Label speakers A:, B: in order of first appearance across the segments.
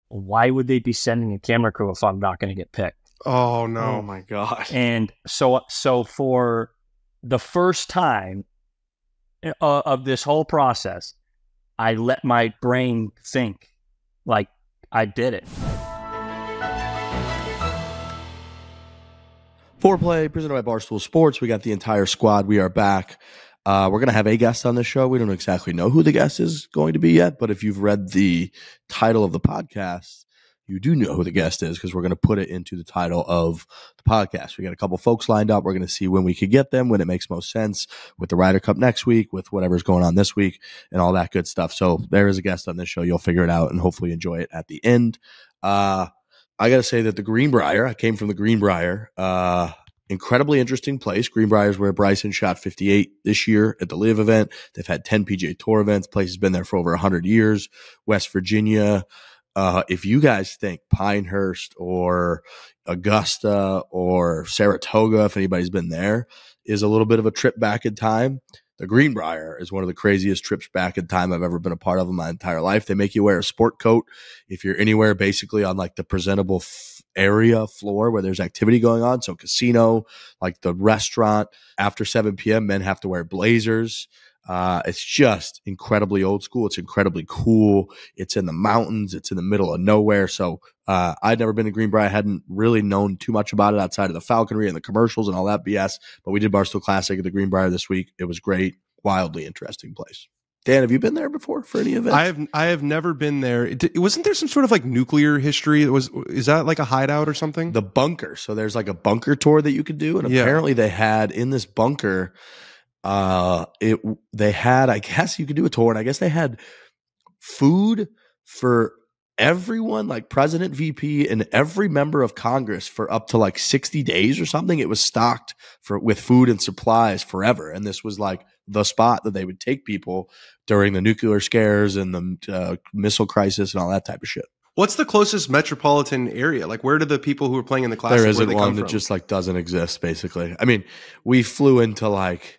A: why would they be sending a camera crew if I'm not going to get picked?
B: Oh no.
C: Oh my God.
A: And so for the first time of this whole process, I let my brain think like I did it.
C: Foreplay, presented by Barstool Sports. We got the entire squad. We are back. We're going to have a guest on this show. We don't exactly know who the guest is going to be yet, but if you've read the title of the podcast, you do know who the guest is because we're going to put it into the title of the podcast. We got a couple folks lined up. We're going to see when we could get them, when it makes most sense with the Ryder Cup next week, with whatever's going on this week, and all that good stuff. So there is a guest on this show. You'll figure it out and hopefully enjoy it at the end. I got to say that the Greenbrier, I came from the Greenbrier, incredibly interesting place. Greenbrier is where Bryson shot 58 this year at the Live event. They've had 10 PGA Tour events. Place has been there for over 100 years. West Virginia. If you guys think Pinehurst or Augusta or Saratoga, if anybody's been there, is a little bit of a trip back in time, the Greenbrier is one of the craziest trips back in time I've ever been a part of in my entire life. They make you wear a sport coat if you're anywhere basically on like the presentable area floor where there's activity going on. So casino, like the restaurant, after 7 p.m., men have to wear blazers. It's just incredibly old school. It's incredibly cool. It's in the mountains. It's in the middle of nowhere. So I'd never been to Greenbrier. I hadn't really known too much about it outside of the falconry and the commercials and all that BS. But we did Barstool Classic at the Greenbrier this week. It was great. Wildly interesting place. Dan, have you been there before for any event?
B: I have never been there. Wasn't there some sort of like nuclear history? Is that like a hideout or something?
C: The bunker. So there's like a bunker tour that you could do. And apparently they had in this bunker, they had, I guess you could do a tour, and I guess they had food for everyone, like President, VP, and every member of Congress for up to like 60 days or something. It was stocked with food and supplies forever. And this was like the spot that they would take people during the nuclear scares and the missile crisis and all that type of shit.
B: What's the closest metropolitan area? Like, where do the people who are playing in the Classic,
C: there isn't
B: where they
C: one
B: come
C: that
B: from?
C: Just like doesn't exist, basically. I mean, we flew into like,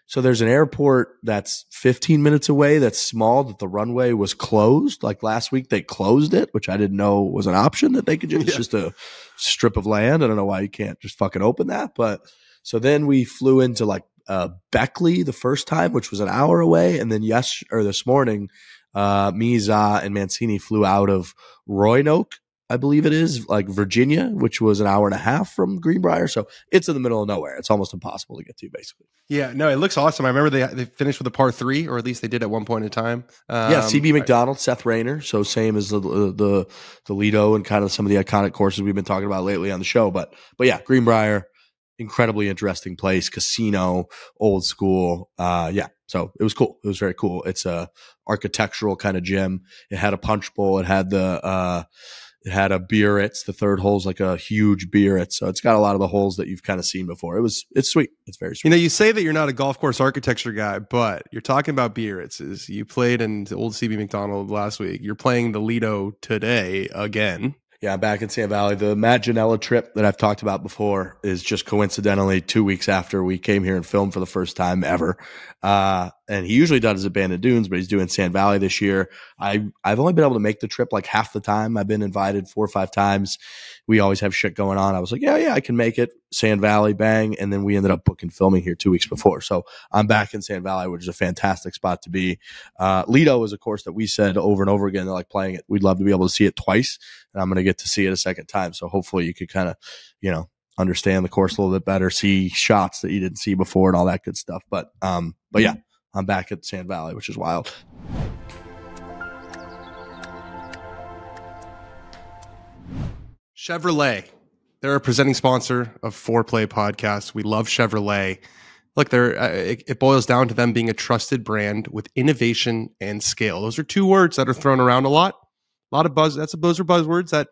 C: so there's an airport that's 15 minutes away that's small, that the runway was closed. Like last week they closed it, which I didn't know was an option that they could just, it's just a strip of land. I don't know why you can't just fucking open that. But so then we flew into like Beckley the first time, which was an hour away. And then this morning, me, Za, and Mancini flew out of Roanoke, I believe it is, like Virginia, which was an hour and a half from Greenbrier. So it's in the middle of nowhere. It's almost impossible to get to, basically.
B: Yeah, no, it looks awesome. I remember they finished with a par 3, or at least they did at one point in time.
C: CB McDonald, Seth Rayner. So same as the Lido and kind of some of the iconic courses we've been talking about lately on the show. But yeah, Greenbrier, incredibly interesting place, casino, old school. So it was cool. It was very cool. It's a architectural kind of gym. It had a punch bowl. It had it had a Biarritz. The third hole's like a huge Biarritz. So it's got a lot of the holes that you've kind of seen before. It's sweet. It's very sweet.
B: You know, you say that you're not a golf course architecture guy, but you're talking about Biarritzes. You played in the old CB McDonald last week. You're playing the Lido today again.
C: Yeah, I'm back in Sand Valley. The Matt Janella trip that I've talked about before is just coincidentally 2 weeks after we came here and filmed for the first time ever. And he usually does it Bandon Dunes, but he's doing Sand Valley this year. I've only been able to make the trip like half the time. I've been invited 4 or 5 times. We always have shit going on. I was like, yeah, I can make it. Sand Valley, bang. And then we ended up booking filming here 2 weeks before. So I'm back in Sand Valley, which is a fantastic spot to be. Lido is a course that we said over and over again, they're like playing it. We'd love to be able to see it twice. And I'm going to get to see it a second time. So hopefully you could kind of, understand the course a little bit better, see shots that you didn't see before and all that good stuff. But yeah, I'm back at Sand Valley, which is wild.
B: Chevrolet. They're a presenting sponsor of Foreplay Podcast. We love Chevrolet. Look, it boils down to them being a trusted brand with innovation and scale. Those are 2 words that are thrown around a lot of buzz. Those are buzzwords that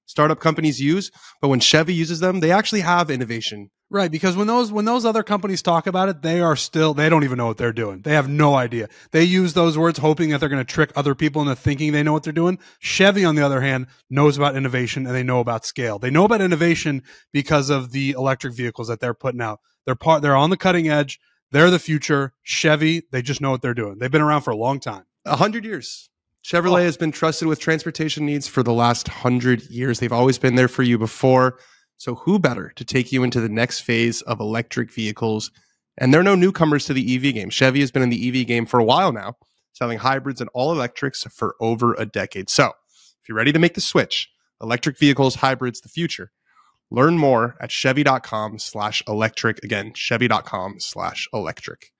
B: startup companies use, but when Chevy uses them, they actually have innovation.
D: Right, because when those other companies talk about it, they don't even know what they're doing. They have no idea. They use those words hoping that they're going to trick other people into thinking they know what they're doing. Chevy, on the other hand, knows about innovation and they know about scale. They know about innovation because of the electric vehicles that they're putting out. They're on the cutting edge. They're the future. Chevy, they just know what they're doing. They've been around for a long time.
B: 100 years. Chevrolet has been trusted with transportation needs for the last 100 years. They've always been there for you before. So who better to take you into the next phase of electric vehicles? And they're no newcomers to the EV game. Chevy has been in the EV game for a while now, selling hybrids and all electrics for over a decade. So if you're ready to make the switch, electric vehicles, hybrids, the future, learn more at chevy.com/electric. Again, chevy.com/electric.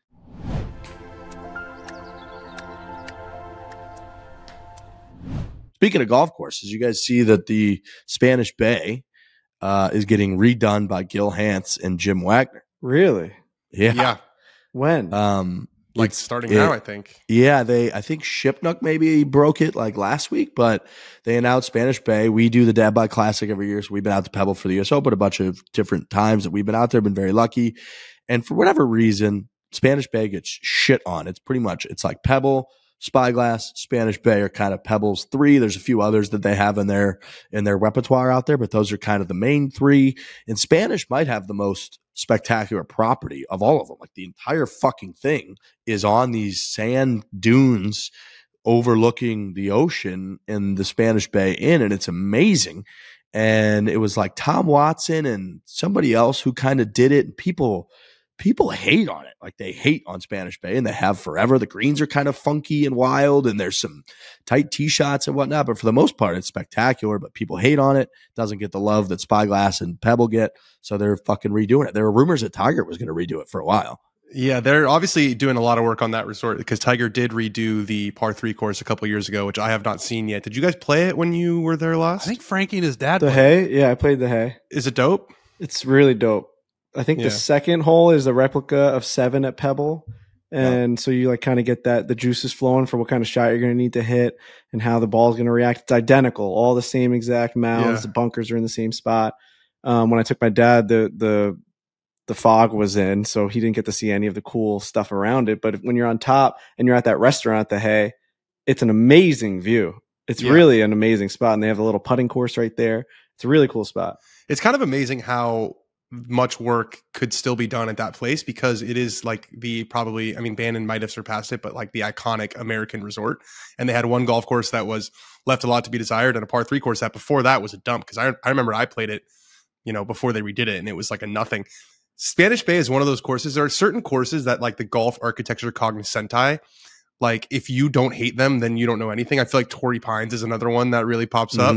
C: Speaking of golf courses, you guys see that the Spanish Bay is getting redone by Gil Hance and Jim Wagner.
E: Really?
B: Yeah.
E: When?
B: Like starting now, I think.
C: Yeah, I think Shipnook maybe broke it like last week, but they announced Spanish Bay. We do the Dad Bod Classic every year, so we've been out to Pebble for the US Open a bunch of different times that we've been out there, been very lucky. And for whatever reason, Spanish Bay gets shit on. It's like Pebble, Spyglass, Spanish Bay are kind of Pebble's three. There's a few others that they have in their repertoire out there, but those are kind of the main three. And Spanish might have the most spectacular property of all of them. Like the entire fucking thing is on these sand dunes overlooking the ocean in the Spanish Bay Inn, and it's amazing. And it was like Tom Watson and somebody else who kind of did it, and people hate on it. Like they hate on Spanish Bay, and they have forever. The greens are kind of funky and wild, and there's some tight tee shots and whatnot. But for the most part, it's spectacular, but people hate on it. Doesn't get the love that Spyglass and Pebble get. So they're fucking redoing it. There were rumors that Tiger was going to redo it for a while.
B: Yeah, they're obviously doing a lot of work on that resort because Tiger did redo the par 3 course a couple years ago, which I have not seen yet. Did you guys play it when you were there last?
D: I think Frankie and his dad
E: The
D: played.
E: hay? Yeah, I played the hay.
B: Is it dope?
E: It's really dope. I think
B: Yeah.
E: the second hole is the replica of 7 at Pebble. And so you like kind of get the juices flowing for what kind of shot you're going to need to hit and how the ball's going to react. It's identical, all the same exact mounds.
B: Yeah.
E: The bunkers are in the same spot. When I took my dad, the fog was in, so he didn't get to see any of the cool stuff around it. But when you're on top and you're at that restaurant, the hay, it's an amazing view. It's really an amazing spot. And they have a little putting course right there. It's a really cool spot.
B: It's kind of amazing how much work could still be done at that place because it is like Bannon might have surpassed it, but like the iconic American resort. And they had one golf course that was left a lot to be desired and a par 3 course that before that was a dump. Cause I remember I played it, before they redid it and it was like a nothing. Spanish Bay is one of those courses. There are certain courses that like the golf architecture cognoscenti, like if you don't hate them, then you don't know anything. I feel like Torrey Pines is another one that really pops up.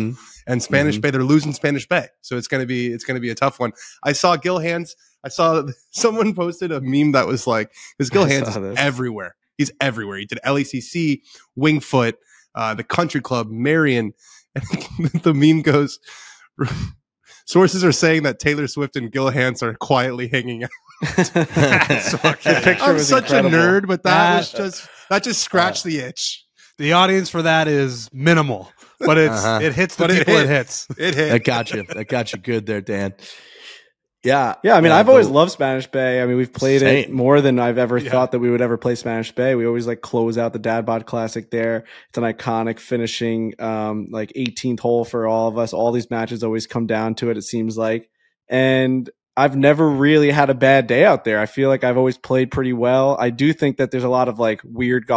B: And Spanish Bay, they're losing Spanish Bay. So it's gonna be a tough one. I saw Gil Hands. I saw someone posted a meme that was like, because Gil Hands is everywhere. He's everywhere. He did LACC, Wingfoot, the Country Club, Marion. And the meme goes, sources are saying that Taylor Swift and Gil Hands are quietly hanging out. I'm such a nerd, but that just scratched the itch.
D: The audience for that is minimal, but it hits the people it hits.
B: It hit.
C: That got you good there, Dan. Yeah.
E: Yeah, I mean, I've always loved Spanish Bay. I mean, we've played
C: Same.
E: it more than I've ever thought that we would ever play Spanish Bay. We always like close out the Dad Bod Classic there. It's an iconic finishing, like 18th hole for all of us. All these matches always come down to it seems like. And I've never really had a bad day out there. I feel like I've always played pretty well. I do think that there's a lot of like weird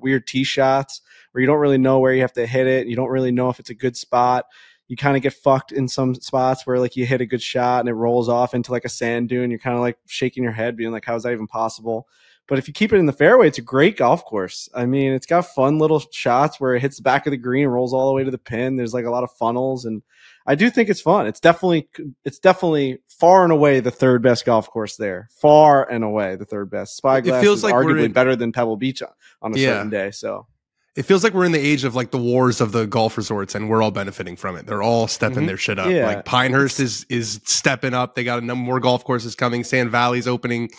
E: weird tee shots where you don't really know where you have to hit it. You don't really know if it's a good spot. You kind of get fucked in some spots where like you hit a good shot and it rolls off into like a sand dune. You're kind of like shaking your head being like, how is that even possible? But if you keep it in the fairway, it's a great golf course. I mean, it's got fun little shots where it hits the back of the green, rolls all the way to the pin. There's like a lot of funnels, and I do think it's fun. It's definitely far and away the third best golf course there. Far and away the third best. Spyglass is like arguably better than Pebble Beach on a certain day. So
B: it feels like we're in the age of like the wars of the golf resorts, and we're all benefiting from it. They're all stepping their shit up.
E: Yeah.
B: Like Pinehurst is stepping up. They got a number more golf courses coming. Sand Valley's opening.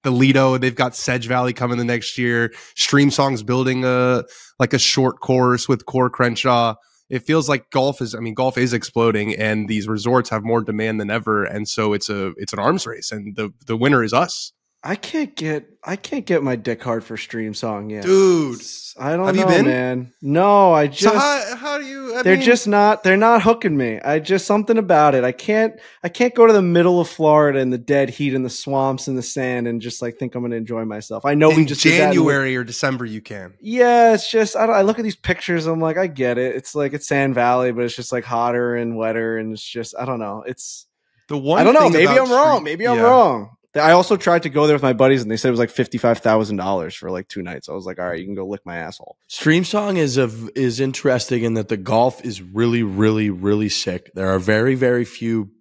B: The Lido, they've got Sedge Valley coming the next year. Streamsong's building a short course with Core Crenshaw. It feels like golf is exploding, and these resorts have more demand than ever. And so it's an arms race, and the winner is us.
E: I can't get my dick hard for Streamsong yet,
B: dude.
E: I don't
B: Have
E: know,
B: you been?
E: man. No, I just.
B: So how do you?
E: They're not hooking me. I just something about it. I can't go to the middle of Florida in the dead heat and the swamps and the sand and just like think I'm going to enjoy myself. I know
B: in
E: we just
B: January or December you can.
E: Yeah, it's just I look at these pictures. I'm like, I get it. It's like it's Sand Valley, but it's just like hotter and wetter, and it's just I don't know. It's
B: the one.
E: I don't know.
B: Thing
E: Maybe
B: about
E: I'm wrong. Maybe I'm wrong. I also tried to go there with my buddies, and they said it was like $55,000 for like 2 nights. I was like, all right, you can go lick my asshole.
C: Streamsong is interesting in that the golf is really, really, really sick. There are very, very few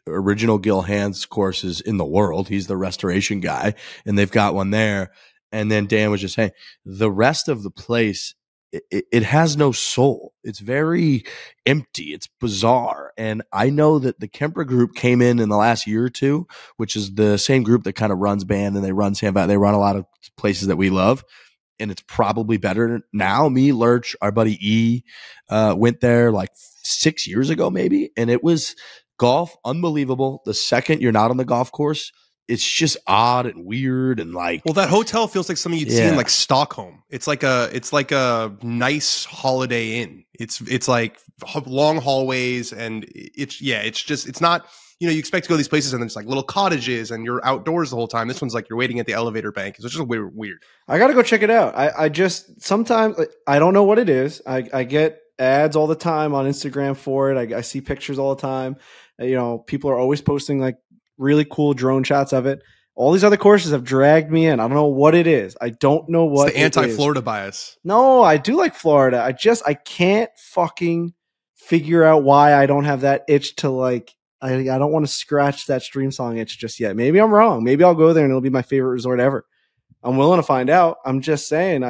C: original Gil Hands courses in the world. He's the restoration guy, and they've got one there. And then Dan was just saying, the rest of the place, it has no soul. It's very empty. It's bizarre. And I know that the Kemper group came in the last year or two, which is the same group that kind of runs band and they run Sand Valley. They run a lot of places that we love. And it's probably better now. Me, Lurch, our buddy E, went there like 6 years ago, maybe. And it was golf, unbelievable. The second you're not on the golf course, it's just odd and weird and like.
B: Well, that hotel feels like something you'd see in like Stockholm. It's like a nice Holiday Inn. It's like long hallways and it's not, you expect to go to these places and it's like little cottages and you're outdoors the whole time. This one's like you're waiting at the elevator bank. It's just weird.
E: I got to go check it out. I just sometimes I don't know what it is. I get ads all the time on Instagram for it. I see pictures all the time. People are always posting like really cool drone shots of it. All these other courses have dragged me in. I don't know what it is. I don't know what
B: it's the anti-Florida bias.
E: No, I do like Florida. I can't fucking figure out why I don't have that itch to like, I don't want to scratch that Streamsong itch just yet. Maybe I'm wrong. Maybe I'll go there and it'll be my favorite resort ever. I'm willing to find out. I'm just saying,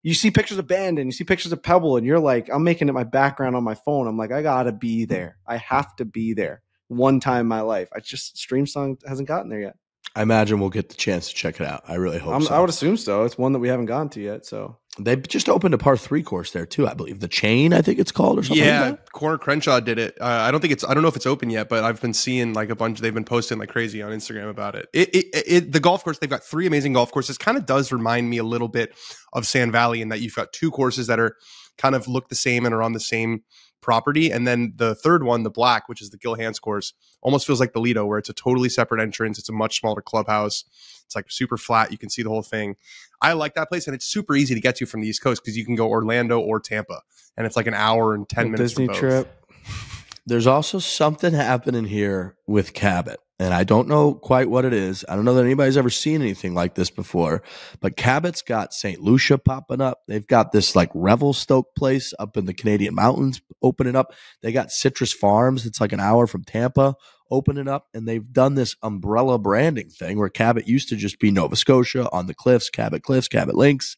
E: you see pictures of Bend and you see pictures of Pebble and you're like, I'm making it my background on my phone. I'm like, I gotta be there. I have to be there one time in my life. Streamsong hasn't gotten there yet.
C: I imagine we'll get the chance to check it out. I really hope so.
E: I would assume so. It's one that we haven't gone to yet. So
C: they just opened a par 3 course there too, I believe. The Chain, I think it's called, or something.
B: Yeah,
C: like that.
B: Corner Crenshaw did it. I don't know if it's open yet, but I've been seeing like a bunch. They've been posting like crazy on Instagram about it. The golf course, they've got 3 amazing golf courses. Kind of does remind me a little bit of Sand Valley in that you've got 2 courses that are kind of look the same and are on the same property, and then the third one, the Black, which is the Gil Hands course, almost feels like the Lido, where it's a totally separate entrance. It's a much smaller clubhouse. It's like super flat. You can see the whole thing. I like that place, and it's super easy to get to from the East Coast because you can go Orlando or Tampa, and it's like an hour and 10 minutes
E: Disney
B: from both.
E: trip.
C: There's also something happening here with Cabot, and I don't know quite what it is. I don't know that anybody's ever seen anything like this before, but Cabot's got St. Lucia popping up. They've got this like Revelstoke place up in the Canadian mountains opening up. They got Citrus Farms. It's like an hour from Tampa opening up, and they've done this umbrella branding thing where Cabot used to just be Nova Scotia on the Cliffs, Cabot Links.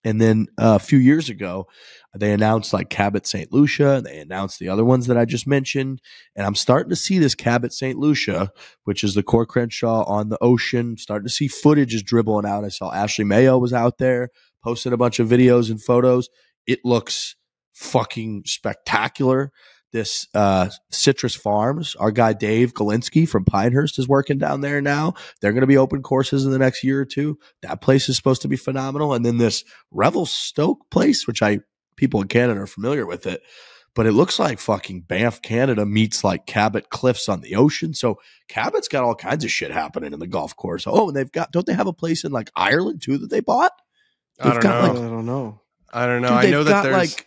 C: And then a few years ago, they announced like Cabot St. Lucia, and they announced the other ones that I just mentioned. And I'm starting to see this Cabot St. Lucia, which is the Core Crenshaw on the ocean, starting to see footage is dribbling out. I saw Ashley Mayo was out there, posted a bunch of videos and photos. It looks fucking spectacular. This Citrus Farms, our guy Dave Galinsky from Pinehurst is working down there now. They're going to be open courses in the next year or two. That place is supposed to be phenomenal. And then this Revelstoke place, which people in Canada are familiar with it, but it looks like fucking Banff, Canada meets like Cabot Cliffs on the ocean. So Cabot's got all kinds of shit happening in the golf course. Oh, and don't they have a place in like Ireland too that they bought?
B: I don't know.
E: I don't know.
C: Dude,
B: I know that there's
C: like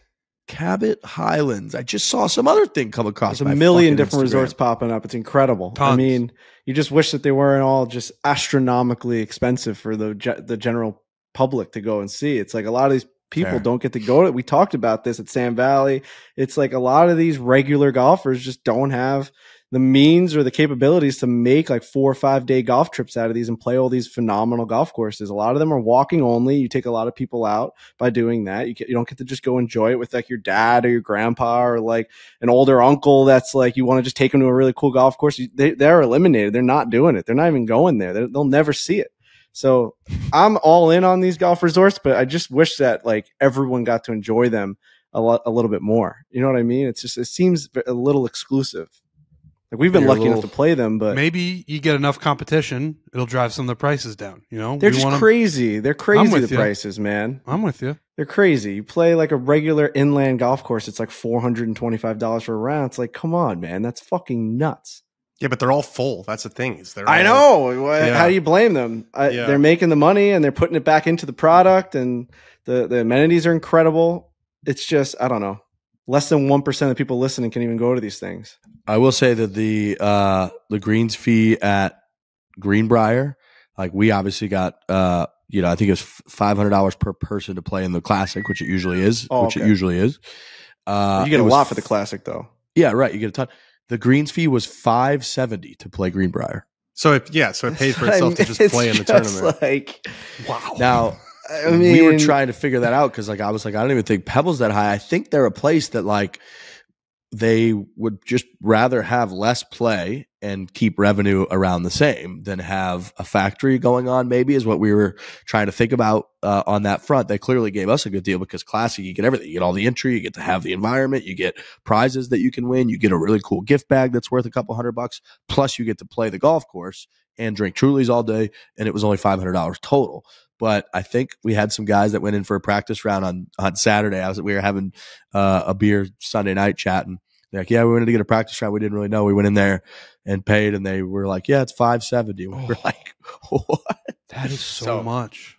C: Cabot Highlands. I just saw some other thing come across.
E: There's a million different resorts popping up. It's incredible.
D: Tons.
E: I mean, you just wish that they weren't all just astronomically expensive for the general public to go and see. It's like a lot of these people don't get to go to. We talked about this at Sand Valley. It's like a lot of these regular golfers just don't have the means or the capabilities to make like 4 or 5 day golf trips out of these and play all these phenomenal golf courses. A lot of them are walking only. You take a lot of people out by doing that. You don't get to just go enjoy it with like your dad or your grandpa or like an older uncle that's like you want to just take them to a really cool golf course. They're eliminated. They're not doing it. They're not even going there. They'll never see it. So I'm all in on these golf resorts, but I just wish that like everyone got to enjoy them a little bit more. You know what I mean? It seems a little exclusive. Like we've been lucky enough to play them, but
D: maybe you get enough competition, it'll drive some of the prices down. You know,
E: they're just crazy. They're crazy. The prices, man.
D: I'm with you.
E: They're crazy. You play like a regular inland golf course, it's like $425 for a round. It's like, come on, man, that's fucking nuts.
B: Yeah, but they're all full. That's the thing.
E: I know. How do you blame them? They're making the money and they're putting it back into the product, and the amenities are incredible. It's just, I don't know. Less than 1% of people listening can even go to these things.
C: I will say that the greens fee at Greenbrier, like we obviously got, I think it was $500 per person to play in the Classic, which it usually is. It usually is.
E: You get a lot for the Classic, though.
C: Yeah, right. You get a ton. The greens fee was $570 to play Greenbrier.
B: So it paid for itself to just play in the tournament.
E: Like,
C: wow. Now, I mean, we were trying to figure that out because I was like, I don't even think Pebble's that high. I think they're a place that like they would just rather have less play and keep revenue around the same than have a factory going on, maybe is what we were trying to think about on that front. They clearly gave us a good deal because Classic, you get everything. You get all the entry, you get to have the environment, you get prizes that you can win, you get a really cool gift bag that's worth a couple $100, plus you get to play the golf course and drink Trulies all day, and it was only $500 total. But I think we had some guys that went in for a practice round on Saturday. We were having a beer Sunday night chatting. They're like, yeah, we wanted to get a practice round. We didn't really know. We went in there and paid, and they were like, yeah, it's $570. We were like, what?
D: That is so much.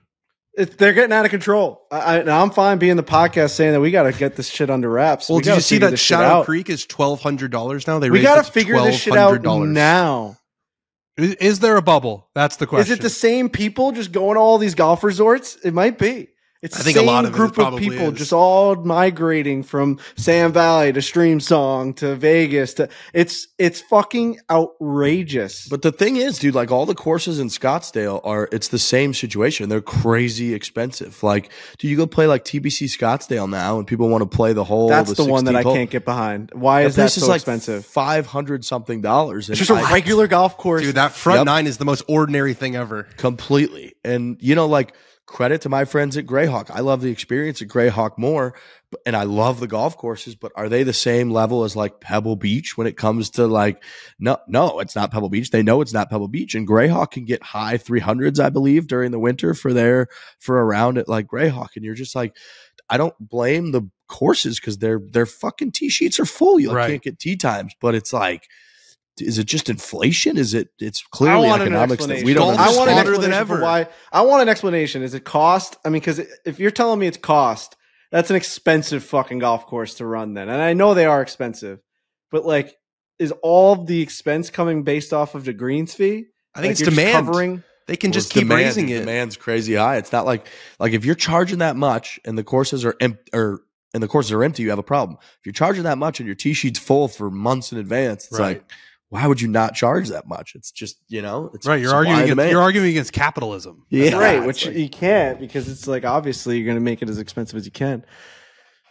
E: They're getting out of control. I'm fine being the podcast saying that we got to get this shit under wraps.
B: Well, did you see that Shadow Creek is $1,200 now?
E: We got to figure this shit out now.
D: Is there a bubble? That's the question.
E: Is it the same people just going to all these golf resorts? It might be. It's the same group of people just all migrating from Sam Valley to Streamsong to Vegas to it's fucking outrageous.
C: But the thing is, dude, like all the courses in Scottsdale it's the same situation. They're crazy expensive. Like, do you go play like TBC Scottsdale now and people want to play the whole?
E: That's the one that I can't get behind. Why is that so expensive?
C: $500 something dollars.
E: It's just a regular golf course.
B: Dude, that front nine is the most ordinary thing ever.
C: Completely. And like, credit to my friends at Greyhawk. I love the experience at Greyhawk more, and I love the golf courses, but are they the same level as like Pebble Beach when it comes to like, no, it's not Pebble Beach. They know it's not Pebble Beach, and Greyhawk can get high 300s, I believe, during the winter for a round at like Greyhawk. And you're just like, I don't blame the courses because their fucking tee sheets are full. You can't get tee times, but it's like, is it just inflation? It's clearly economics that we don't understand.
E: I want an explanation for why. I want an explanation. Is it cost? I mean, because if you're telling me it's cost, that's an expensive fucking golf course to run then. And I know they are expensive, but like, is all of the expense coming based off of the greens fee?
B: I think it's demand. They can just keep raising it.
C: Demand's crazy high. It's not like if you're charging that much and the courses are empty, you have a problem. If you're charging that much and your tee sheet's full for months in advance, it's like, why would you not charge that much? It's just, it's
D: right. You're arguing against capitalism.
E: Yeah, right. Which you can't, because it's like, obviously you're going to make it as expensive as you can.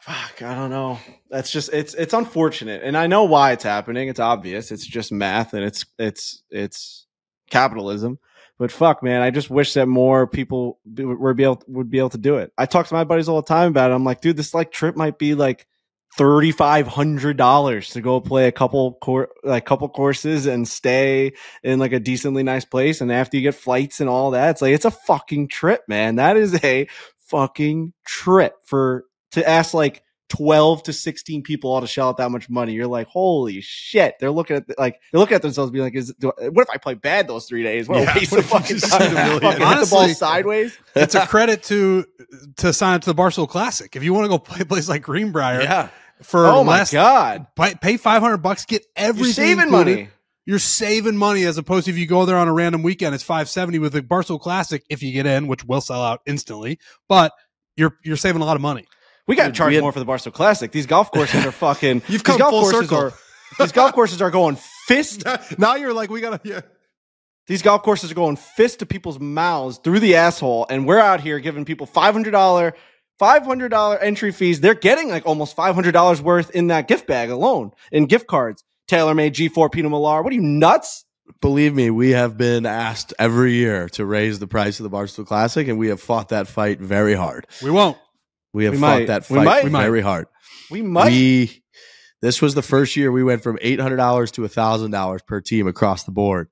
E: Fuck, I don't know. That's just, it's unfortunate. And I know why it's happening. It's obvious. It's just math and it's capitalism. But fuck, man, I just wish that more people would be able to do it. I talk to my buddies all the time about it. I'm like, dude, this like trip might be like $3,500 to go play a couple courses and stay in like a decently nice place. And after you get flights and all that, it's like, it's a fucking trip, man. That is a fucking trip to ask like 12 to 16 people all to shell out that much money. You're like, holy shit. They're looking at themselves being like, what if I play bad those 3 days? What a waste of fucking time. Honestly, hit the ball sideways.
D: It's a credit to sign up to the Barstool Classic. If you want to go play a place like Greenbrier, for
E: my God,
D: pay $500, get everything.
E: You're saving money.
D: You're saving money as opposed to if you go there on a random weekend, it's $570 with the Barstool Classic if you get in, which will sell out instantly. But you're saving a lot of money.
E: We got to charge more for the Barstool Classic. These golf courses are fucking.
B: You've come full circle.
E: These golf courses are going fist.
B: Now you're like, we gotta. Yeah.
E: These golf courses are going fist to people's mouths through the asshole, and we're out here giving people $500 entry fees. They're getting like almost $500 worth in that gift bag alone in gift cards. TaylorMade G4 Pinot Noir. What are you, nuts?
C: Believe me, we have been asked every year to raise the price of the Barstool Classic, and we have fought that fight very hard.
D: We won't.
C: We have fought that fight very hard.
E: We might.
C: This was the first year we went from $800 to $1,000 per team across the board.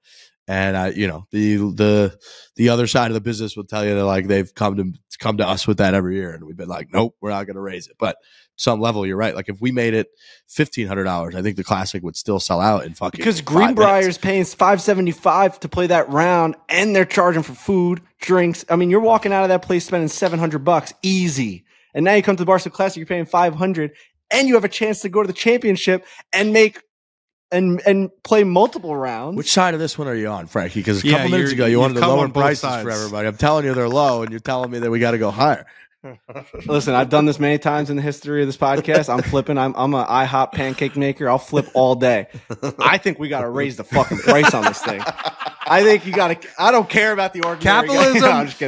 C: And you know, the other side of the business will tell you that like they've come to us with that every year, and we've been like, nope, we're not going to raise it. But some level, you're right. Like if we made it $1,500, I think the Classic would still sell out in fucking
E: because Greenbrier is paying $575 to play that round, and they're charging for food, drinks. I mean, you're walking out of that place spending $700 easy, and now you come to the Barstool Classic, you're paying $500, and you have a chance to go to the championship and make. And play multiple rounds.
C: Which side of this one are you on, Frankie? Because a couple minutes ago, you wanted to lower prices for everybody. I'm telling you they're low, and you're telling me that we got to go higher.
E: Listen, I've done this many times in the history of this podcast. I'm flipping. I'm an IHOP pancake maker. I'll flip all day. I think we got to raise the fucking price on this thing. I think you got to. I don't care about the ordinary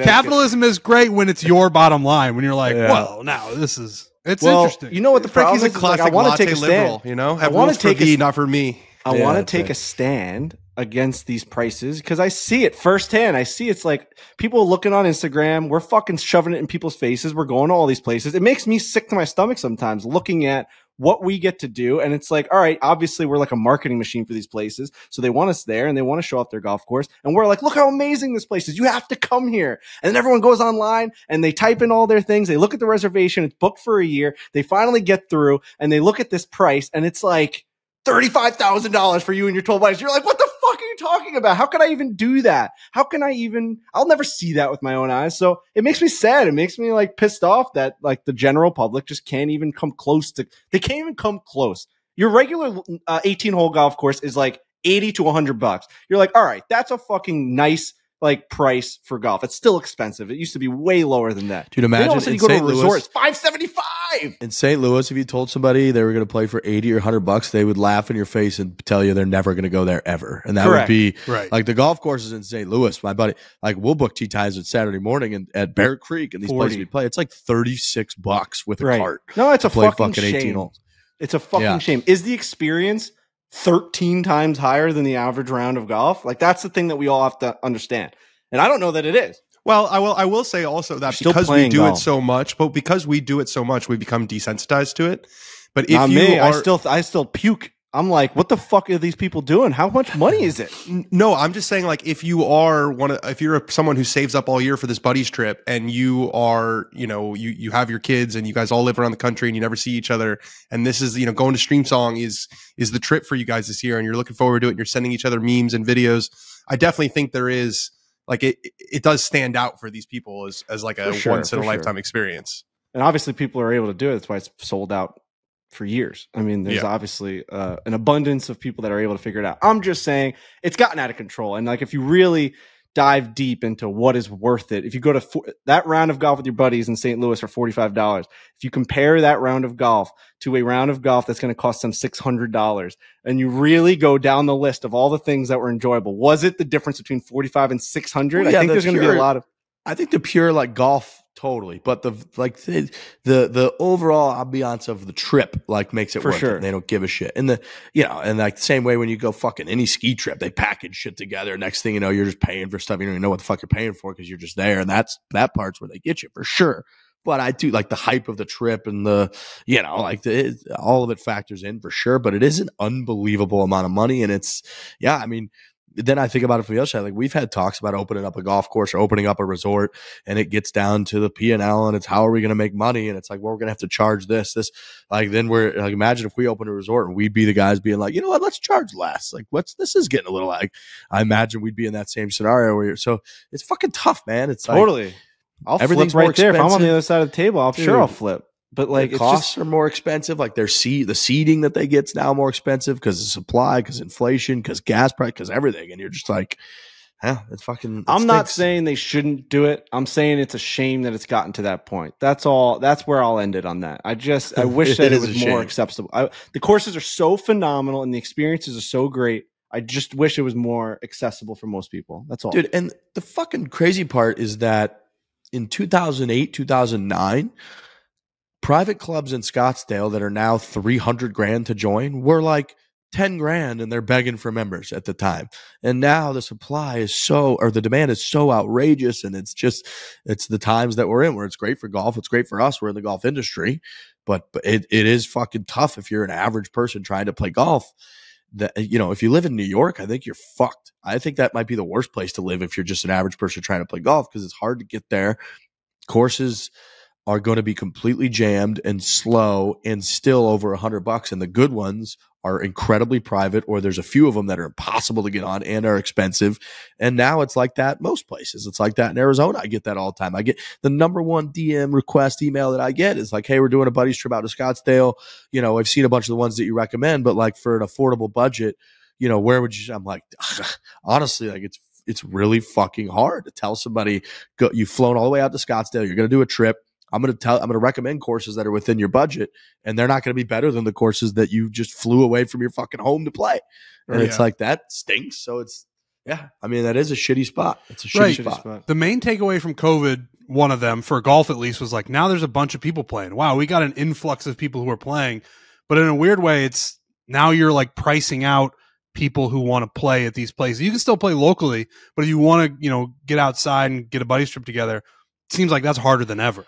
D: Capitalism is great when it's your bottom line. When you're like, well, now this is. It's interesting.
E: You know what the problem is?
B: Classic,
E: like, I want to take a
B: liberal,
E: stand.
B: You know, I want to take for not for me.
E: I want to take a stand against these prices because I see it firsthand. I see it's like people looking on Instagram. We're fucking shoving it in people's faces. We're going to all these places. It makes me sick to my stomach sometimes looking at what we get to do. And it's like, all right, obviously we're like a marketing machine for these places. So they want us there and they want to show off their golf course. And we're like, look how amazing this place is. You have to come here. And then everyone goes online and they type in all their things. They look at the reservation. It's booked for a year. They finally get through and they look at this price and it's like $35,000 for you and your 12 buddies. You're like, what the fuck are you talking about? How can I even do that? I'll never see that with my own eyes. So it makes me sad. It makes me like pissed off that like the general public just can't even come close to, they can't even come close. Your regular 18 hole golf course is like 80 to $100. You're like, all right, that's a fucking nice like price for golf. It's still expensive. It used to be way lower than that.
C: Dude, imagine
E: you go to a resort, it's $575.
C: In St. Louis, if you told somebody they were going to play for 80 or $100, they would laugh in your face and tell you they're never going to go there ever. And that would be like the golf courses in St. Louis. My buddy, like we'll book tee times on Saturday morning and at Bear Creek and these places we play. It's like $36 with a cart.
E: No, it's a fucking
C: 18
E: shame.
C: holes.
E: It's a fucking shame. Is the experience 13 times higher than the average round of golf? Like that's the thing that we all have to understand. And I don't know that it is.
B: Well, I will say also that because we do it so much, we become desensitized to it. But if
E: I still puke. I'm like, what the fuck are these people doing? How much money is it?
B: No, I'm just saying, like, if you're someone who saves up all year for this buddies trip, and you are, you have your kids, and you guys all live around the country, and you never see each other, and this is, going to Streamsong is the trip for you guys this year, and you're looking forward to it, and you're sending each other memes and videos. I definitely think there is. Like it does stand out for these people as like a once in a lifetime experience.
E: And obviously people are able to do it. That's why it's sold out for years. I mean, there's obviously an abundance of people that are able to figure it out. I'm just saying it's gotten out of control. And like, if you really dive deep into what is worth it, if you go to that round of golf with your buddies in St. Louis for $45, if you compare that round of golf to a round of golf that's going to cost them $600, and you really go down the list of all the things that were enjoyable, was it the difference between 45 and 600? I think there's going to be a lot of.
C: I think the pure like golf totally, but the overall ambiance of the trip like makes it worth it. They don't give a shit. And and like the same way when you go fucking any ski trip, they package shit together. Next thing you know, you're just paying for stuff you don't even know what the fuck you're paying for because you're just there, and that part's where they get you for sure. But I do like the hype of the trip and all of it factors in for sure. But it is an unbelievable amount of money, and it's I mean. Then I think about it from the other side. Like we've had talks about opening up a golf course or opening up a resort, and it gets down to the P&L, and it's how are we going to make money? And it's like, well, we're going to have to charge this. Like then we're like, imagine if we open a resort and we'd be the guys being like, you know what, let's charge less. Like this is getting a little like. I imagine we'd be in that same scenario so it's fucking tough, man. It's
E: totally.
C: Like,
E: I'll flip right there. If I'm on the other side of the table, I'll flip. But like
C: the costs are more expensive. Like the seeding that they get's now more expensive because of supply, because inflation, because gas price, because everything. And you're just like, it's fucking.
E: I'm not saying they shouldn't do it. I'm saying it's a shame that it's gotten to that point. That's all. That's where I'll end it on that. I wish that it was more acceptable. The courses are so phenomenal and the experiences are so great. I just wish it was more accessible for most people. That's all,
C: dude. And the fucking crazy part is that in 2008, 2009. Private clubs in Scottsdale that are now $300,000 to join were like $10,000 and they're begging for members at the time. And now the supply is the demand is so outrageous. And it's the times that we're in where it's great for golf. It's great for us. We're in the golf industry. but it is fucking tough if you're an average person trying to play golf. That, you know, if you live in New York, I think you're fucked. I think that might be the worst place to live if you're just an average person trying to play golf, because it's hard to get there. Courses are going to be completely jammed and slow and still over $100. And the good ones are incredibly private, or there's a few of them that are impossible to get on and are expensive. And now it's like that most places. It's like that in Arizona. I get that all the time. I get the number one DM request email that I get is like, hey, we're doing a buddy's trip out to Scottsdale. You know, I've seen a bunch of the ones that you recommend, but like for an affordable budget, you know, where would you, I'm like, honestly, like it's really fucking hard to tell somebody, you've flown all the way out to Scottsdale. You're going to do a trip. I'm going to recommend courses that are within your budget, and they're not going to be better than the courses that you just flew away from your fucking home to play. And it's like, that stinks. So it's, I mean, that is a shitty spot. It's a shitty spot.
D: The main takeaway from COVID, one of them for golf at least, was like, now there's a bunch of people playing. Wow, we got an influx of people who are playing, but in a weird way, it's now you're like pricing out people who want to play at these places. You can still play locally, but if you want to, you know, get outside and get a buddy's trip together, it seems like that's harder than ever.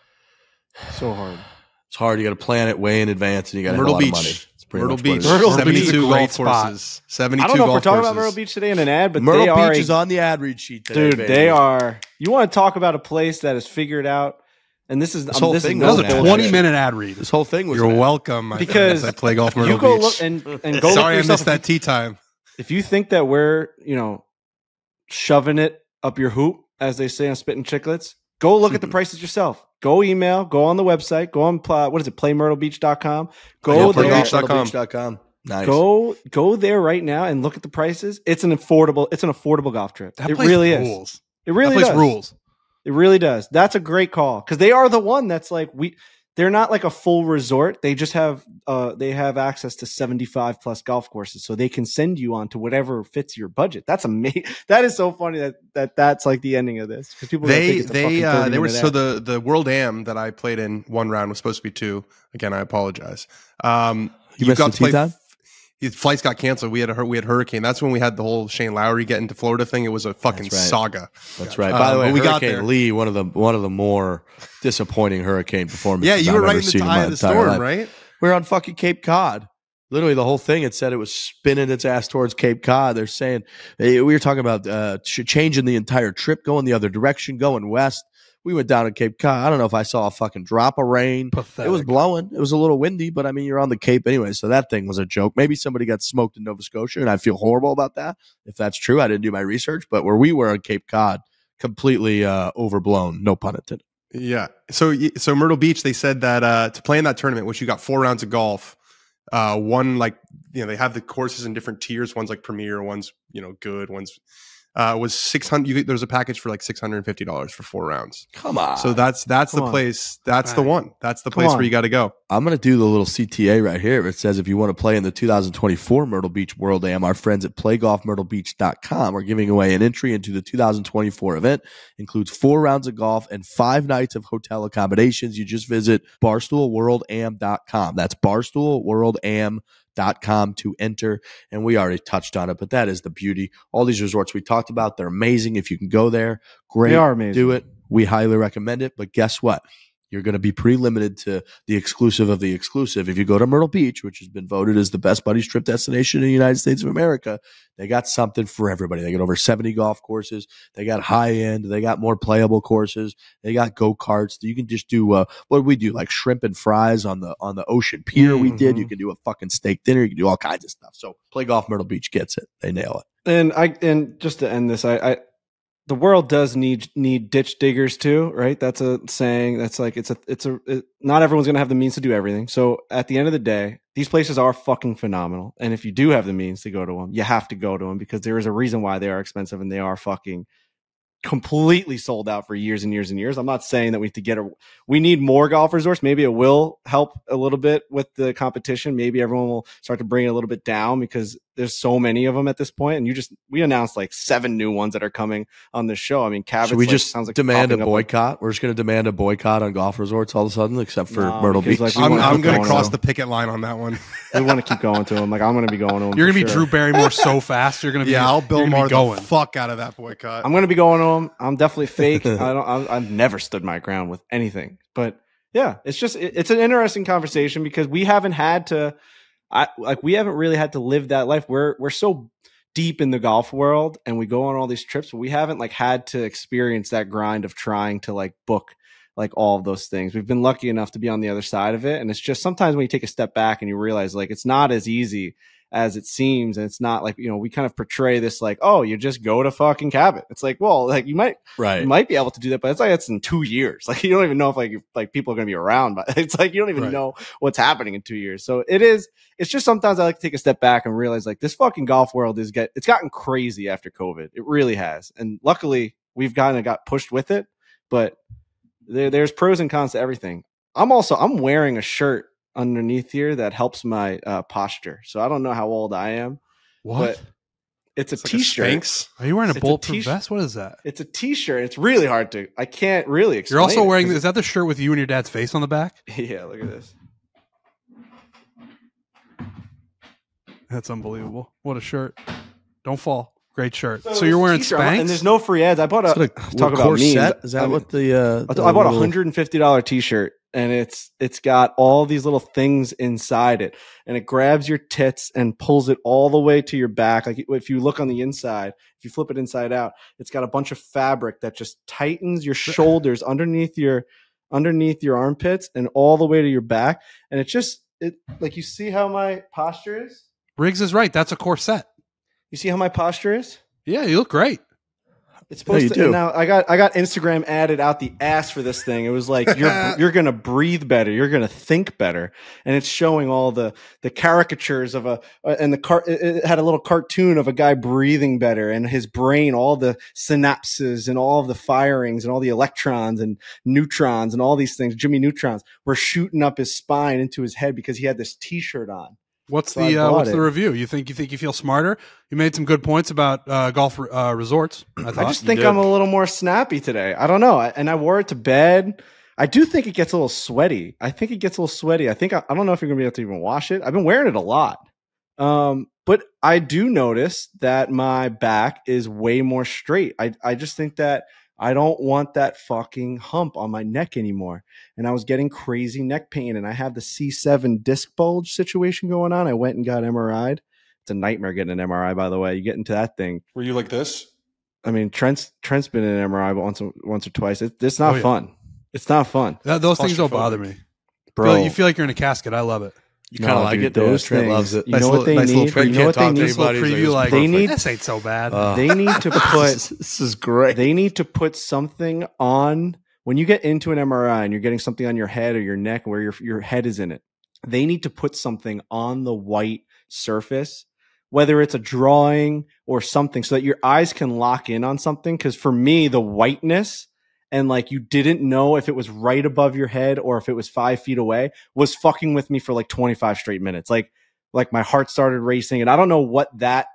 E: So hard.
C: It's hard. You got to plan it way in advance, and you got to have a lot of money.
B: Myrtle Beach, 72 golf courses. 72
E: I don't know if we're
B: golf
E: talking
B: courses.
E: about Myrtle Beach today in an ad, but
C: Myrtle Beach is on the ad read sheet today,
E: dude. Baby. They are. You want to talk about a place that is figured out? And this is
C: this whole thing.
D: That was a 20-minute ad read.
C: This whole thing was.
B: You're welcome, my
E: because
B: friends. I play golf Myrtle
E: you go
B: Beach.
E: look and go.
B: Sorry,
E: look
B: I missed that tee time.
E: If you think that we're, you know, shoving it up your hoop, as they say on Spittin' Chicklets, go look at the prices yourself. Go email, go on the website, go on, what is it, playmyrtlebeach.com. Go there.
C: Playmyrtlebeach.com. Nice.
E: Go there right now and look at the prices. It's an affordable golf trip.
D: That
E: it
D: place
E: really
D: rules.
E: is. It really does.
D: Rules.
E: It really does. That's a great call, because they are the one that's like, they're not like a full resort. They just have access to 75 plus golf courses, so they can send you on to whatever fits your budget. That's amazing. That is so funny that's like the ending of this, because people
B: they were so the World Am that I played in one round was supposed to be two. Again, I apologize.
C: You missed the tee time?
B: Flights got canceled. We had hurricane. That's when we had the whole Shane Lowry getting to Florida thing. It was a fucking saga.
C: That's right. By the way, we got there. Lee, one of the more disappointing hurricane performances.
B: Yeah, you were right in the eye of the storm, right?
C: We were on fucking Cape Cod. Literally, the whole thing, it said it was spinning its ass towards Cape Cod. They're saying we were talking about changing the entire trip, going the other direction, going west. We went down to Cape Cod. I don't know if I saw a fucking drop of rain.
D: Pathetic.
C: It was blowing. It was a little windy, but I mean, you're on the Cape anyway, so that thing was a joke. Maybe somebody got smoked in Nova Scotia, and I feel horrible about that. If that's true, I didn't do my research, but where we were on Cape Cod, completely overblown. No pun intended.
B: Yeah. So Myrtle Beach, they said that to play in that tournament, which you got 4 rounds of golf, one, like, you know, they have the courses in different tiers. One's like premier, one's, you know, good, one's was 600. There's a package for like $650 for 4 rounds.
C: Come on.
B: So that's the place. That's the one. That's the place where you got to go.
C: I'm going to do the little CTA right here. It says if you want to play in the 2024 Myrtle Beach World Am, our friends at playgolfmyrtlebeach.com are giving away an entry into the 2024 event. Includes 4 rounds of golf and 5 nights of hotel accommodations. You just visit barstoolworldam.com. That's barstoolworldam.com to enter, and we already touched on it, but that is the beauty. All these resorts we talked about, they're amazing. If you can go there, great.
E: They are amazing.
C: Do it. We highly recommend it, but guess what? You're going to be pretty limited to the exclusive of the exclusive. If you go to Myrtle Beach, which has been voted as the best buddies trip destination in the United States of America, they got something for everybody. They got over 70 golf courses. They got high end. They got more playable courses. They got go-karts. You can just do what did we do? Like shrimp and fries on the ocean pier. We did. You can do a fucking steak dinner. You can do all kinds of stuff. So Play Golf Myrtle Beach gets it. They nail it.
E: And just to end this, the world does need ditch diggers too, right? That's a saying. That's like not everyone's going to have the means to do everything. So at the end of the day, these places are fucking phenomenal. And if you do have the means to go to them, you have to go to them, because there is a reason why they are expensive, and they are fucking completely sold out for years and years and years. I'm not saying that we need more golf resorts. Maybe it will help a little bit with the competition. Maybe everyone will start to bring it a little bit down, because there's so many of them at this point. And we announced like 7 new ones that are coming on the show. I mean, Cabot.
C: So we just sounds like demand a boycott. We're just going to demand a boycott on golf resorts all of a sudden, except for Myrtle Beach.
B: Like, I'm going to cross the picket line on that one.
E: We want to keep going to them. Like, I'm going to be going to them.
D: You're going to be Drew Barrymore so fast. You're going to be.
B: Yeah, I'll Bill Maher the fuck out of that boycott.
E: I'm going to be going to them. I'm definitely fake. I've never stood my ground with anything, but Yeah, it's just it's an interesting conversation because we haven't had to, we haven't really had to live that life. We're so deep in the golf world and we go on all these trips, but we haven't like had to experience that grind of trying to like book like all of those things. We've been lucky enough to be on the other side of it, and it's just sometimes when you take a step back and you realize like it's not as easy as it seems, and it's not like, you know, we kind of portray this like, oh, you just go to fucking Cabot. It's like, well, like you might be able to do that, but it's like it's in 2 years. Like you don't even know if like people are going to be around, but it's like you don't even know what's happening in 2 years. So it's just sometimes I like to take a step back and realize like this fucking golf world it's gotten crazy after COVID. It really has, and luckily we've kind of got pushed with it, but there's pros and cons to everything. I'm wearing a shirt underneath here that helps my posture. So I don't know how old I am.
D: What?
E: But it's a
B: like
E: t-shirt.
B: a Spanx?
D: Are you wearing a bulletproof vest? What is that?
E: It's a t-shirt. It's really hard to. I can't really explain.
D: You're also
E: it,
D: wearing. Is that the shirt with you and your dad's face on the back?
E: Yeah. Look at this.
D: That's unbelievable. What a shirt! Don't fall. Great shirt. So you're wearing Spanx?
E: And there's no free ads. I bought talk about memes.
C: Is that what the
E: I bought a $150 t-shirt, and it's got all these little things inside it, and it grabs your tits and pulls it all the way to your back. Like if you look on the inside, if you flip it inside out, it's got a bunch of fabric that just tightens your shoulders underneath your armpits and all the way to your back. And it like, you see how my posture is?
D: Riggs is right. That's a corset.
E: You see how my posture is?
D: Yeah, you look great.
E: It's supposed to. Now I got Instagram added out the ass for this thing. It was like you're gonna breathe better, you're gonna think better, and it's showing all the caricatures of it had a little cartoon of a guy breathing better and his brain, all the synapses and all of the firings and all the electrons and neutrons and all these things. Jimmy Neutrons were shooting up his spine into his head because he had this T-shirt on.
D: What's the review? You think you feel smarter? You made some good points about golf resorts. I
E: just think I'm a little more snappy today. I don't know. And I wore it to bed. I do think it gets a little sweaty. I don't know if you're gonna be able to even wash it. I've been wearing it a lot. But I do notice that my back is way more straight. I just think that I don't want that fucking hump on my neck anymore. And I was getting crazy neck pain, and I have the C7 disc bulge situation going on. I went and got MRI'd. It's a nightmare getting an MRI, by the way. You get into that thing.
B: Were you like this?
E: I mean, Trent's been in an MRI once or twice. It's not fun. It's not fun.
D: Those things don't bother me.
E: Bro.
D: You feel like you're in a casket. I love it.
C: You kind of like it. Trent loves it.
E: You know what they need? You know what they need?
D: This ain't so bad.
E: They need to put.
C: This is great.
E: They need to put something on when you get into an MRI and you're getting something on your head or your neck where your head is in it. They need to put something on the white surface, whether it's a drawing or something, so that your eyes can lock in on something. Because for me, the whiteness, and like you didn't know if it was right above your head or if it was 5 feet away, was fucking with me for like 25 straight minutes. Like my heart started racing, and I don't know what that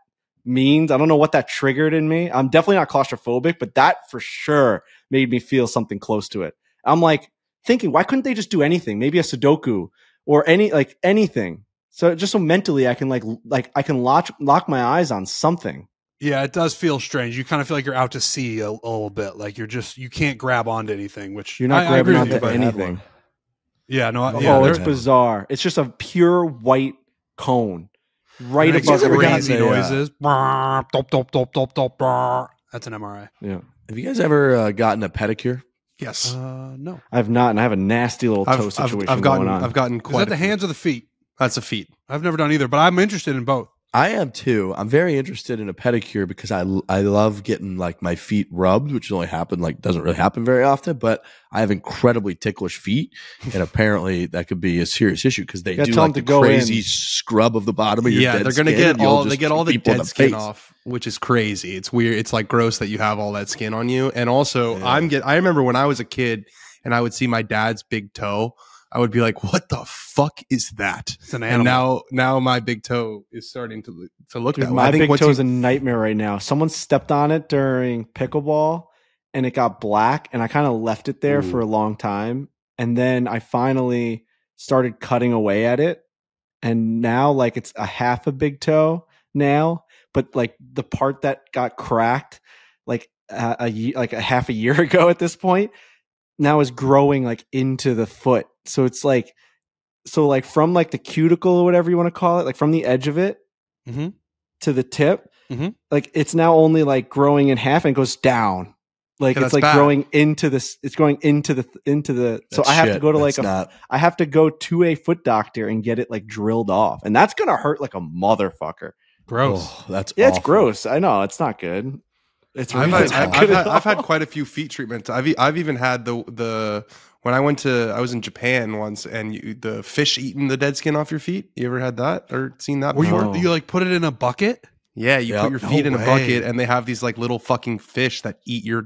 E: means. I don't know what that triggered in me. I'm definitely not claustrophobic, but that for sure made me feel something close to it. I'm like thinking, why couldn't they just do anything? Maybe a Sudoku or anything. So just so mentally I can I can lock my eyes on something.
D: Yeah, it does feel strange. You kind of feel like you're out to sea a little bit. Like you can't grab onto anything, which
E: you're not grabbing onto anything.
D: Yeah, no.
E: It's bizarre. It's just a pure white cone right above
D: the
E: crazy
D: noises. That's an MRI.
E: Yeah.
C: Have you guys ever gotten a pedicure?
D: Yes. No.
E: I've not, and I have a nasty little toe situation going on.
B: I've gotten quite.
D: Is that the hands or the feet?
B: That's the feet.
D: I've never done either, but I'm interested in both.
C: I am too. I'm very interested in a pedicure because I love getting like my feet rubbed, which doesn't really happen very often, but I have incredibly ticklish feet, and apparently that could be a serious issue because they do like the crazy scrub of the bottom of your dead
B: they're
C: skin.
B: They get all the dead skin off, which is crazy. It's weird. It's like gross that you have all that skin on you. And also I remember when I was a kid and I would see my dad's big toe, I would be like, "What the fuck is that?"
D: It's an animal.
B: And now my big toe is starting to look that way.
E: My big toe is a nightmare right now. Someone stepped on it during pickleball, and it got black, and I kind of left it there for a long time, and then I finally started cutting away at it, and now like it's a half a big toe now, but like the part that got cracked like a half a year ago at this point. now is growing like into the foot. So it's like, from like the cuticle or whatever you want to call it, like from the edge of it to the tip, like it's now only like growing in half and goes down. Like it's like growing into this. It's going into the. So I have to go to I have to go to a foot doctor and get it like drilled off, and that's gonna hurt like a motherfucker.
D: Gross.
C: Oh, that's
E: awful. It's gross. I know it's not good. It's really
B: I've had quite a few feet treatments. I've even had the when I was in Japan once, and the fish eating the dead skin off your feet. You ever had that or seen that?
D: You like put it in a bucket?
B: Yeah, you put your feet in a bucket, and they have these like little fucking fish that eat they're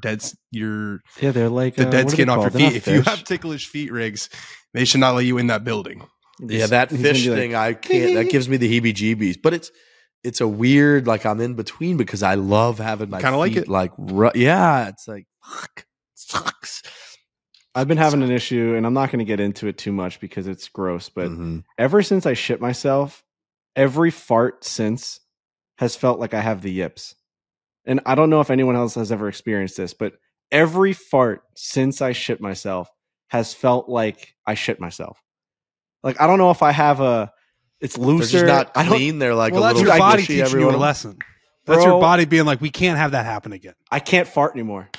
B: like the dead skin off your feet. If you have ticklish feet, Riggs, they should not let you in that building.
C: Yeah, that fish thing, I can't. That gives me the heebie-jeebies. But it's a weird, like I'm in between because I love having my
B: kind of
C: feet
B: like
C: it. Yeah, it's like fuck, sucks.
E: I've been having an issue, and I'm not going to get into it too much because it's gross. But ever since I shit myself, every fart since has felt like I have the yips. And I don't know if anyone else has ever experienced this, but every fart since I shit myself has felt like I shit myself. Like, I don't know if I have it's looser.
C: They're just not clean. They're like
D: that's your body teaching you a lesson. That's your body being like, we can't have that happen again.
E: I can't fart anymore.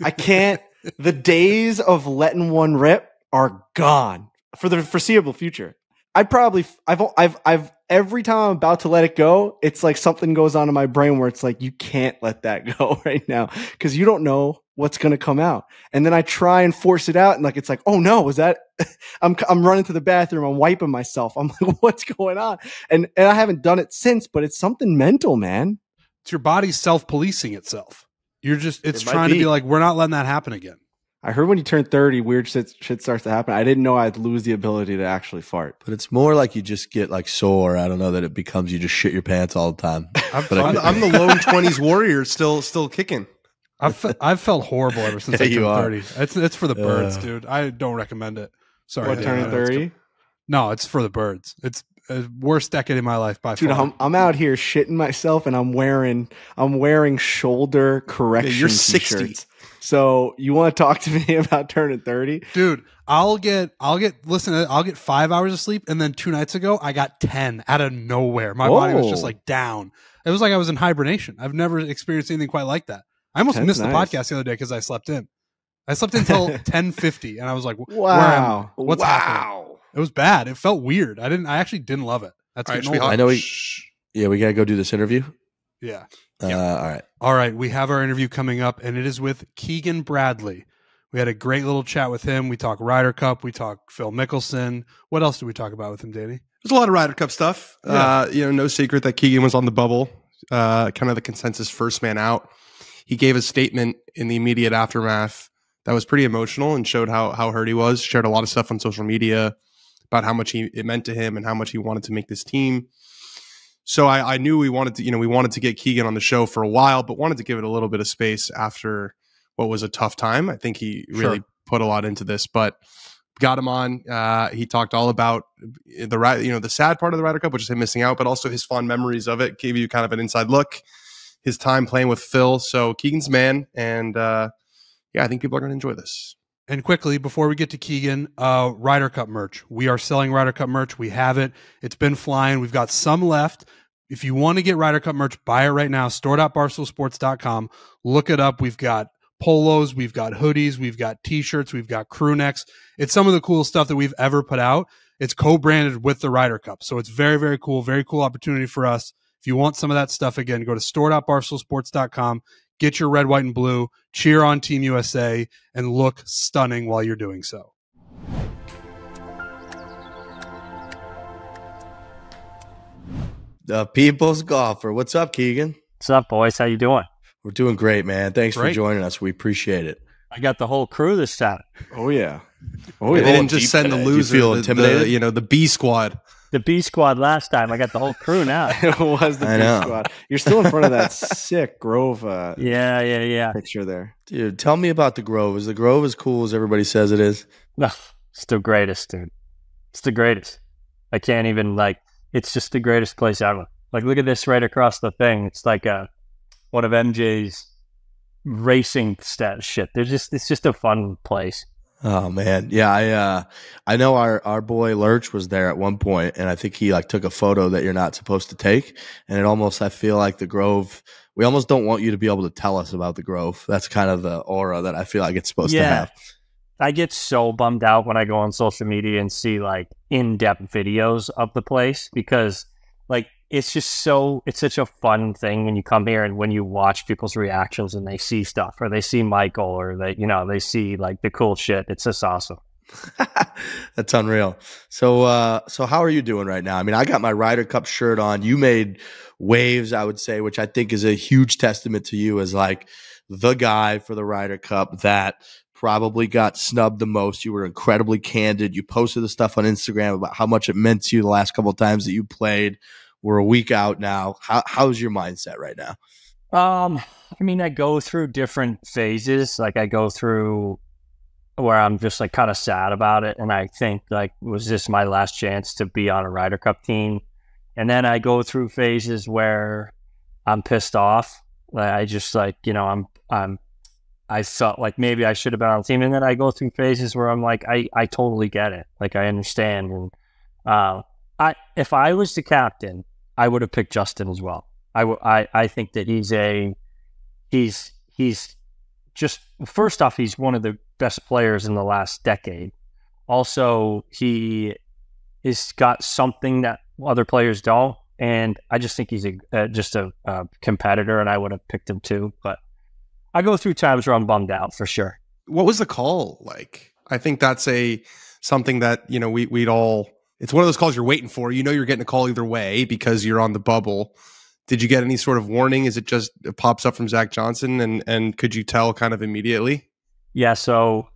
E: I can't. The days of letting one rip are gone for the foreseeable future. I've every time I'm about to let it go, it's like something goes on in my brain where it's like, you can't let that go right now because you don't know what's going to come out. And then I try and force it out, and like it's like, oh no, was that? I'm running to the bathroom, I'm wiping myself. I'm like, what's going on? And I haven't done it since, but it's something mental, man.
D: It's your body self-policing itself. It's trying to be like, we're not letting that happen again.
E: I heard when you turn 30, weird shit starts to happen. I didn't know I'd lose the ability to actually fart.
C: But it's more like you just get like sore. I don't know that it becomes you just shit your pants all the time.
B: I'm the lone 20s warrior still kicking.
D: I've felt horrible ever since I turned 30. It's for the birds, dude. I don't recommend it. Sorry.
E: Turning 30?
D: No, it's for the birds. It's the worst decade in my life by far.
E: Dude, I'm out here shitting myself, and I'm wearing shoulder correction t-shirts. So you want to talk to me about turning 30?
D: Dude, I'll get 5 hours of sleep, and then 2 nights ago I got 10 out of nowhere. My body was just like down. It was like I was in hibernation. I've never experienced anything quite like that. I almost missed the podcast the other day because I slept in. I slept until 10:50, and I was like,
E: wow.
D: What's happening? It was bad. It felt weird. I actually didn't love it. That's
B: right,
C: I know we got to go do this interview.
D: Yeah.
C: All
D: right. We have our interview coming up, and it is with Keegan Bradley. We had a great little chat with him. We talk Ryder Cup. We talk Phil Mickelson. What else did we talk about with him, Danny?
B: There's a lot of Ryder Cup stuff. Yeah. No secret that Keegan was on the bubble, kind of the consensus first man out. He gave a statement in the immediate aftermath that was pretty emotional and showed how hurt he was. Shared a lot of stuff on social media about how much it meant to him and how much he wanted to make this team. So I knew we wanted to get Keegan on the show for a while, but wanted to give it a little bit of space after what was a tough time. I think he really put a lot into this, but got him on. He talked all about the sad part of the Ryder Cup, which is him missing out, but also his fond memories of it. Gave you kind of an inside look, his time playing with Phil. So Keegan's man, and I think people are going to enjoy this.
D: And quickly, before we get to Keegan, Ryder Cup merch. We are selling Ryder Cup merch. We have it. It's been flying. We've got some left. If you want to get Ryder Cup merch, buy it right now. Store.barstoolsports.com. Look it up. We've got polos. We've got hoodies. We've got T-shirts. We've got crew necks. It's some of the coolest stuff that we've ever put out. It's co-branded with the Ryder Cup. So it's very, very cool. Very cool opportunity for us. If you want some of that stuff, again, go to store.barstoolsports.com. Get your red, white, and blue, cheer on Team USA, and look stunning while you're doing so.
C: The People's Golfer. What's up, Keegan?
A: What's up, boys? How you doing?
C: We're doing great, man. Thanks for joining us. We appreciate it.
A: I got the whole crew this time.
E: Oh, yeah.
B: They didn't just send the loser,
C: feel intimidated?
B: the B squad.
A: The B squad last time. I got the whole crew now.
E: It was the B squad. You're still in front of that sick Grove picture there.
C: Dude, tell me about the Grove. Is the Grove as cool as everybody says it is?
A: No, it's the greatest, dude. It's the greatest. I can't even, it's just the greatest place ever. Like, look at this right across the thing. It's like one of MJ's racing shit. It's just a fun place.
C: Oh man, yeah. I know our boy Lurch was there at one point, and I think he like took a photo that you're not supposed to take. And it almost, I feel like the Grove, we almost don't want you to be able to tell us about the Grove. That's kind of the aura that I feel like it's supposed to have.
A: I get so bummed out when I go on social media and see like in-depth videos of the place, because like it's such a fun thing when you come here and when you watch people's reactions and they see stuff, or they see Michael, or they see like the cool shit. It's just awesome.
C: That's unreal. So how are you doing right now? I mean, I got my Ryder Cup shirt on. You made waves, I would say, which I think is a huge testament to you as like the guy for the Ryder Cup that probably got snubbed the most. You were incredibly candid. You posted the stuff on Instagram about how much it meant to you the last couple of times that you played. We're a week out now. How's your mindset right now?
A: I mean, I go through different phases. Like I go through where I'm just like kind of sad about it, and I think like, was this my last chance to be on a Ryder Cup team? And then I go through phases where I'm pissed off. Like I just like, I felt like maybe I should have been on the team. And then I go through phases where I'm like, I totally get it. Like I understand. And if I was the captain, I would have picked Justin as well. I think that he's just, first off, he's one of the best players in the last decade. Also, he has got something that other players don't. And I just think he's just a competitor, and I would have picked him too. But I go through times where I'm bummed out for sure.
B: What was the call like? I think that's something that, we'd all, it's one of those calls you're waiting for. You're getting a call either way because you're on the bubble. Did you get any sort of warning? Is it just, it pops up from Zach Johnson, and could you tell kind of immediately?
A: Yeah. So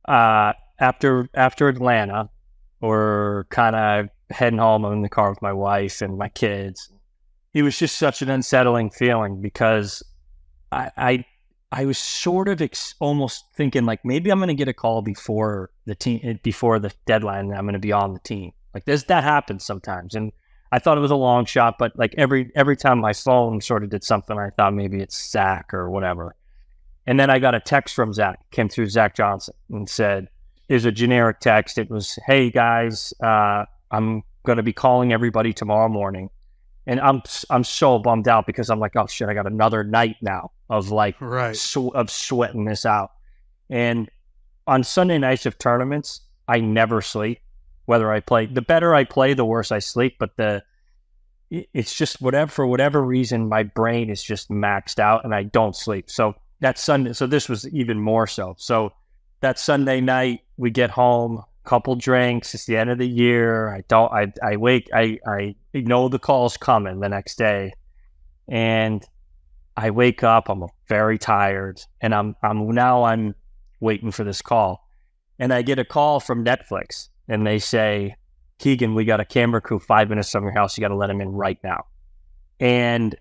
A: after Atlanta, we're kind of heading home. I'm in the car with my wife and my kids. It was just such an unsettling feeling because I was sort of almost thinking like maybe I'm going to get a call before the deadline, and I'm going to be on the team. Like that happens sometimes, and I thought it was a long shot, but like every time my phone sort of did something, I thought maybe it's Zach or whatever. And then I got a text from Zach, came through Zach Johnson, and said, it was a generic text. It was, "Hey guys, I'm going to be calling everybody tomorrow morning." And I'm so bummed out because I'm like, oh shit, I got another night now of like of sweating this out. And on Sunday nights of tournaments, I never sleep. Whether I play, the better I play, the worse I sleep. But it's just for whatever reason, my brain is just maxed out and I don't sleep. So that Sunday, so this was even more so. So that Sunday night, we get home, couple drinks. It's the end of the year. I wake. I know the call's coming the next day, and I wake up. I'm very tired, and I'm waiting for this call, and I get a call from Netflix, and they say, "Keegan, we got a camera crew 5 minutes from your house. You got to let them in right now." And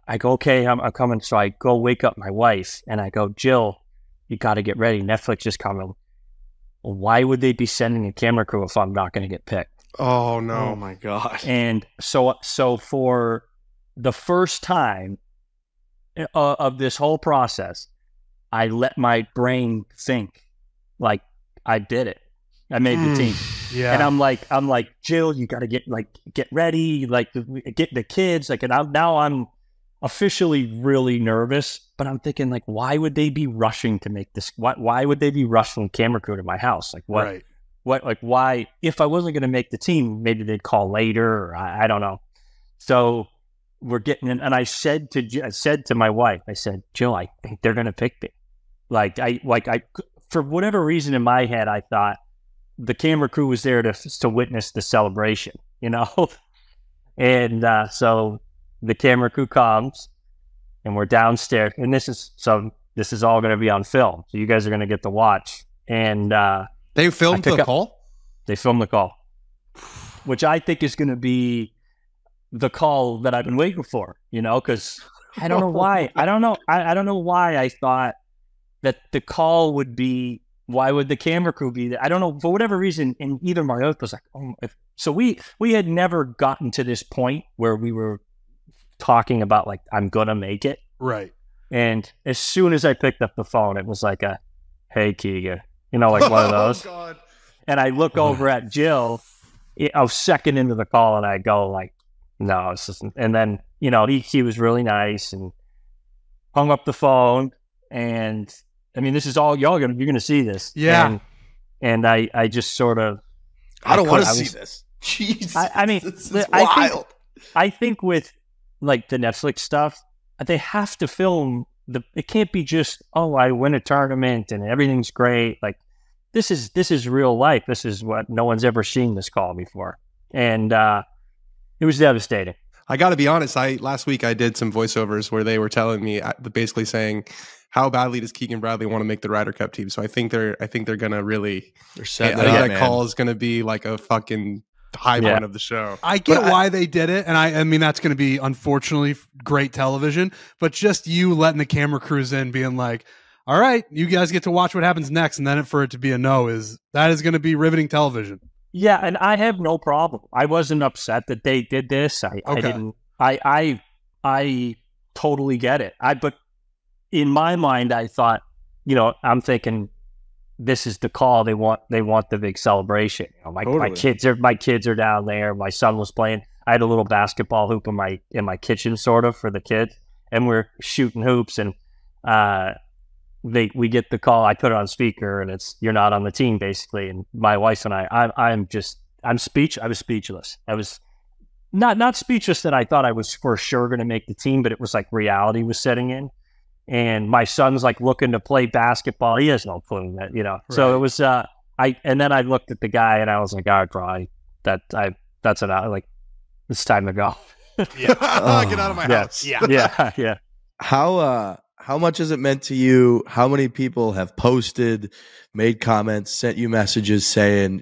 A: I go, "Okay, I'm coming." So I go wake up my wife, and I go, "Jill, you got to get ready. Netflix is coming." Why would they be sending a camera crew if I'm not going to get picked?
B: Oh no!
E: Oh my god!
A: And so for the first time of this whole process, I let my brain think like I did it. I made the team.
D: Yeah.
A: And I'm like, Jill, you got to get ready, like get the kids, like, and now I'm officially really nervous, but I'm thinking like, why would they be rushing to make this? Why would they be rushing camera crew to my house? Like what?
D: Right.
A: What? Like why? If I wasn't going to make the team, maybe they'd call later, or I don't know. So we're getting in, and I said to my wife, I said, Jill, I think they're going to pick me. I for whatever reason in my head, I thought the camera crew was there to witness the celebration, and so the camera crew comes, and we're downstairs, and this is all going to be on film, so you guys are going to get to watch. And
B: they filmed the call.
A: They filmed the call, which I think is going to be the call that I've been waiting for. Because I don't know why. I don't know why I thought that the call would be. Why would the camera crew be there? I don't know, for whatever reason. And even my wife was like, "Oh." So we had never gotten to this point where we were talking about like, I'm gonna make it.
D: Right.
A: And as soon as I picked up the phone, it was like a, "Hey, Keegan," one of those.
B: Oh, God.
A: And I look over at Jill. I was second into the call, and I go like, "No, this isn't." And then, he was really nice and hung up the phone. And I mean, this is all you're going to see this.
D: Yeah.
A: And I just sort of,
C: I don't want to see this. Jesus.
A: I mean,
C: this is wild.
A: I think with like the Netflix stuff, they have to film it can't be just, "Oh, I win a tournament and everything's great." Like this is real life. This is what no one's ever seen this call before. And it was devastating.
B: I got to be honest. Last week I did some voiceovers where they were telling me, basically saying, how badly does Keegan Bradley want to make the Ryder Cup team? So I think they're gonna really.
C: They're setting
B: that call is gonna be like a fucking high point of the show.
D: I get why they did it, and I mean that's going to be unfortunately great television. But just you letting the camera crews in, being like, "All right, you guys get to watch what happens next," and then for it to be a no is going to be riveting television.
A: Yeah, and I have no problem. I wasn't upset that they did this. I didn't. I totally get it. But in my mind, I thought, I'm thinking, this is the call. They want the big celebration. My kids are down there. My son was playing. I had a little basketball hoop in my kitchen, sort of, for the kids, and we're shooting hoops. And we get the call. I put it on speaker, and it's, "You're not on the team," basically. And my wife and I was speechless. I was not speechless that I thought I was for sure going to make the team, but it was like reality was setting in. And my son's like looking to play basketball. He has no clue that, Right. So it was, and then I looked at the guy and I was like, "All right, that's enough. Like, it's time to go."
B: Get out of my house.
A: Yeah.
C: How much has it meant to you? How many people have posted, made comments, sent you messages saying,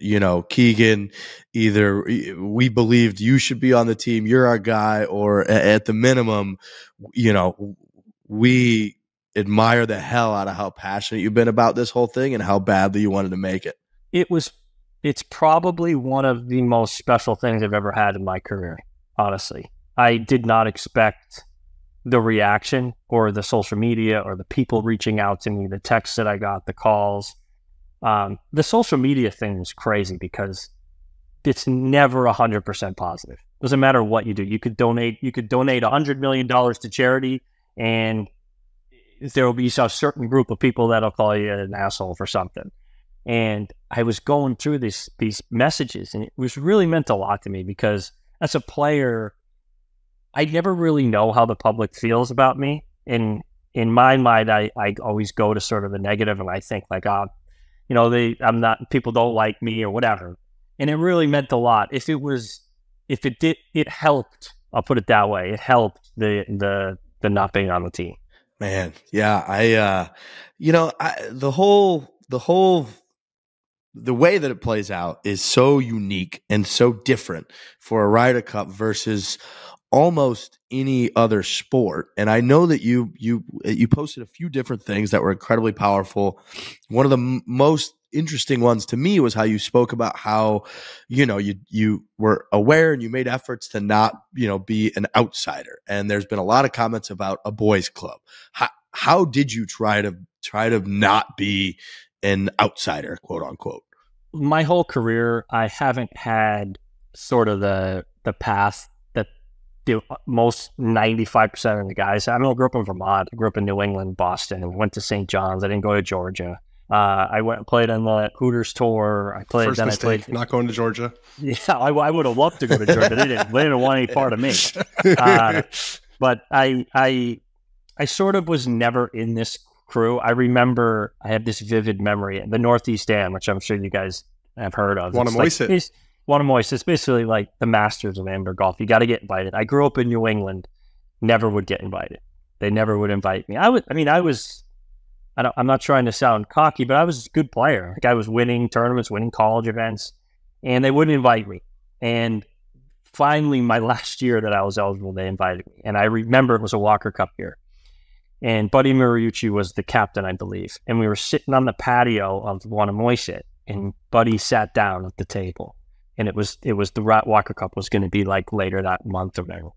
C: Keegan, either we believed you should be on the team, you're our guy, or at the minimum, we admire the hell out of how passionate you've been about this whole thing and how badly you wanted to make it?
A: It's probably one of the most special things I've ever had in my career, honestly. I did not expect the reaction or the social media or the people reaching out to me, the texts that I got, the calls. The social media thing was crazy because it's never 100% positive. Doesn't matter what you do. You could donate $100 million to charity, and there will be a certain group of people that'll call you an asshole for something. And I was going through these messages, and it was really meant a lot to me because as a player, I never really know how the public feels about me. And in my mind, I always go to sort of the negative, and I think like, people don't like me or whatever. And it really meant a lot. It helped. I'll put it that way. It helped the not being on the team.
C: Man, yeah, the way that it plays out is so unique and so different for a Ryder Cup versus almost any other sport. And I know that you posted a few different things that were incredibly powerful. One of the most interesting ones to me was how you spoke about how, you were aware and you made efforts to not, be an outsider. And there's been a lot of comments about a boys club. How did you try to not be an outsider, quote unquote?
A: My whole career, I haven't had sort of the path that most 95% of the guys. I grew up in Vermont. I grew up in New England, Boston, and went to St. John's. I didn't go to Georgia. I went and played on the Hooters tour.
B: First mistake, not going to Georgia.
A: Yeah, I would have loved to go to Georgia. They didn't want any part of me. But I sort of was never in this crew. I remember I have this vivid memory. The Northeast Dam, which I'm sure you guys have heard of.
B: Wannamoysit.
A: It's basically like the Masters of amateur golf. You got to get invited. I grew up in New England. Never would get invited. They never would invite me. I'm not trying to sound cocky, but I was a good player. Like I was winning tournaments, winning college events, and they wouldn't invite me. And finally, my last year that I was eligible, they invited me. And I remember it was a Walker Cup year. And Buddy Mariucci was the captain, I believe. And we were sitting on the patio of Wannamoysit, and Buddy sat down at the table. And it was the Walker Cup was going to be like later that month or whatever.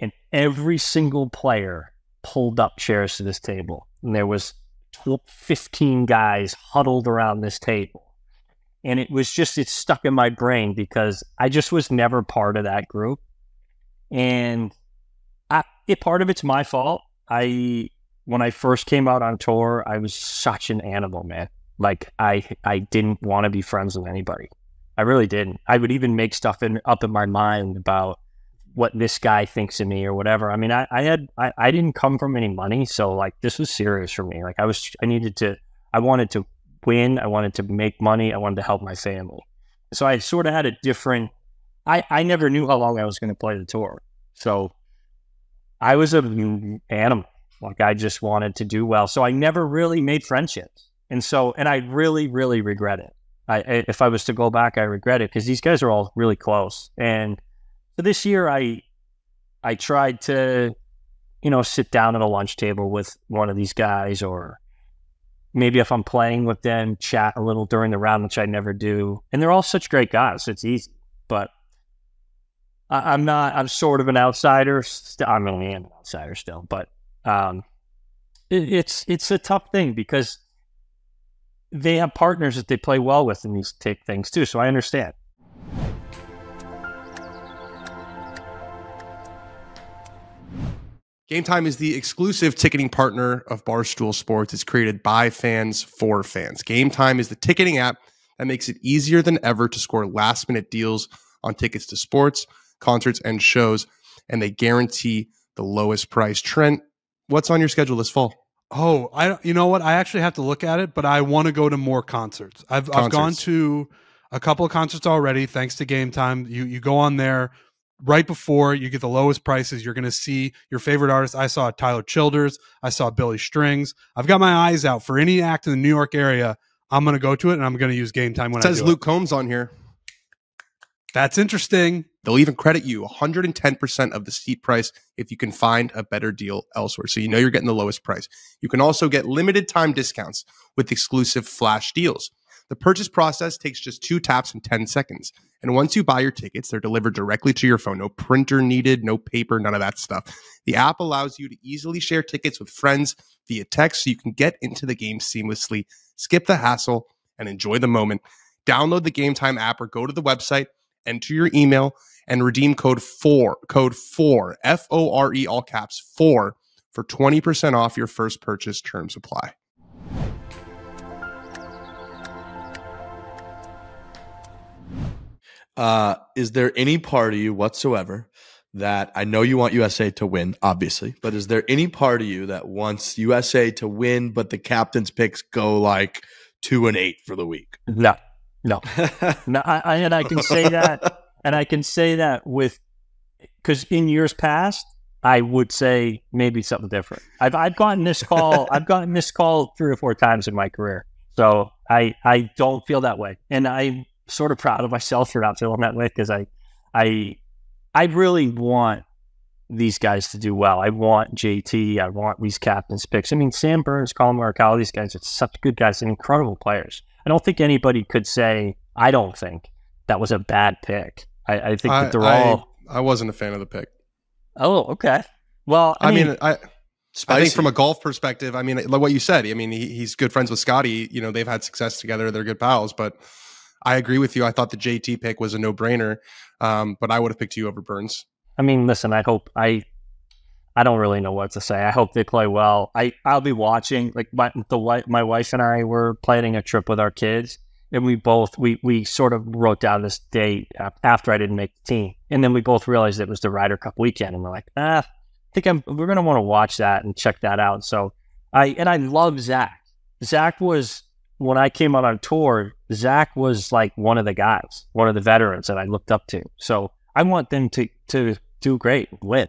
A: And every single player pulled up chairs to this table, and there was 15 guys huddled around this table. And it stuck in my brain because I just was never part of that group. And part of it's my fault. When I first came out on tour, I was such an animal, man. Like I didn't want to be friends with anybody. I really didn't. I would even make stuff up in my mind about what this guy thinks of me or whatever. I mean, I didn't come from any money, so like this was serious for me. Like I wanted to win, I wanted to make money, I wanted to help my family. So I sort of had a different. I never knew how long I was going to play the tour, so I was an animal. Like I just wanted to do well, so I never really made friendships, and I really, really regret it. If I was to go back, I regret it because these guys are all really close. And so this year, I tried to, sit down at a lunch table with one of these guys, or maybe if I'm playing with them, chat a little during the round, which I never do. And they're all such great guys. It's easy, but I'm sort of an outsider. I mean, I am an outsider still, but it's a tough thing because they have partners that they play well with in these things too. So I understand.
B: Game Time is the exclusive ticketing partner of Barstool Sports. It's created by fans for fans. Game Time is the ticketing app that makes it easier than ever to score last-minute deals on tickets to sports, concerts, and shows, and they guarantee the lowest price. Trent, what's on your schedule this fall?
D: Oh, you know what? I actually have to look at it, but I want to go to more concerts. I've gone to a couple of concerts already, thanks to Game Time. You go on there right before you get the lowest prices. You're going to see your favorite artists. I saw Tyler Childers. I saw Billy Strings. I've got my eyes out for any act in the New York area. I'm going to go to it, and I'm going to use Game Time when I do it.
B: It says Luke Combs on here.
D: That's interesting.
B: They'll even credit you 110% of the seat price if you can find a better deal elsewhere. So you're getting the lowest price. You can also get limited time discounts with exclusive flash deals. The purchase process takes just 2 taps and 10 seconds. And once you buy your tickets, they're delivered directly to your phone. No printer needed, no paper, none of that stuff. The app allows you to easily share tickets with friends via text so you can get into the game seamlessly, skip the hassle, and enjoy the moment. Download the Game Time app or go to the website, enter your email, and redeem code FORE, Fore, F-O-R-E, all caps, FORE, for 20% off your first purchase. Terms apply.
C: Is there any part of you whatsoever that, I know you want USA to win, obviously, but is there any part of you that wants USA to win, but the captain's picks go like 2-8 for the week?
A: No. No, and I can say that, because in years past, I would say maybe something different. I've gotten this call. I've gotten this call 3 or 4 times in my career, so I don't feel that way, and I'm sort of proud of myself for not feeling that way because I really want these guys to do well. I want JT. I want these captains' picks. I mean, Sam Burns, Colin Morikawa, these guys are such good guys and incredible players. I don't think anybody could say, I don't think that was a bad pick. I think that they're all...
B: I wasn't a fan of the pick.
A: Oh, okay. Well, I mean
B: I think from a golf perspective, I mean, like what you said, I mean, he's good friends with Scotty. They've had success together. They're good pals. But I agree with you. I thought the JT pick was a no-brainer, but I would have picked you over Burns.
A: I mean, listen, I don't really know what to say. I hope they play well. I'll be watching. Like my wife and I were planning a trip with our kids, and we sort of wrote down this date after I didn't make the team, and then we both realized it was the Ryder Cup weekend, and we're like, I think we're gonna want to watch that and check that out. So I love Zach. Zach was, when I came out on tour, Zach was like one of the guys, one of the veterans that I looked up to. So I want them to do great, win.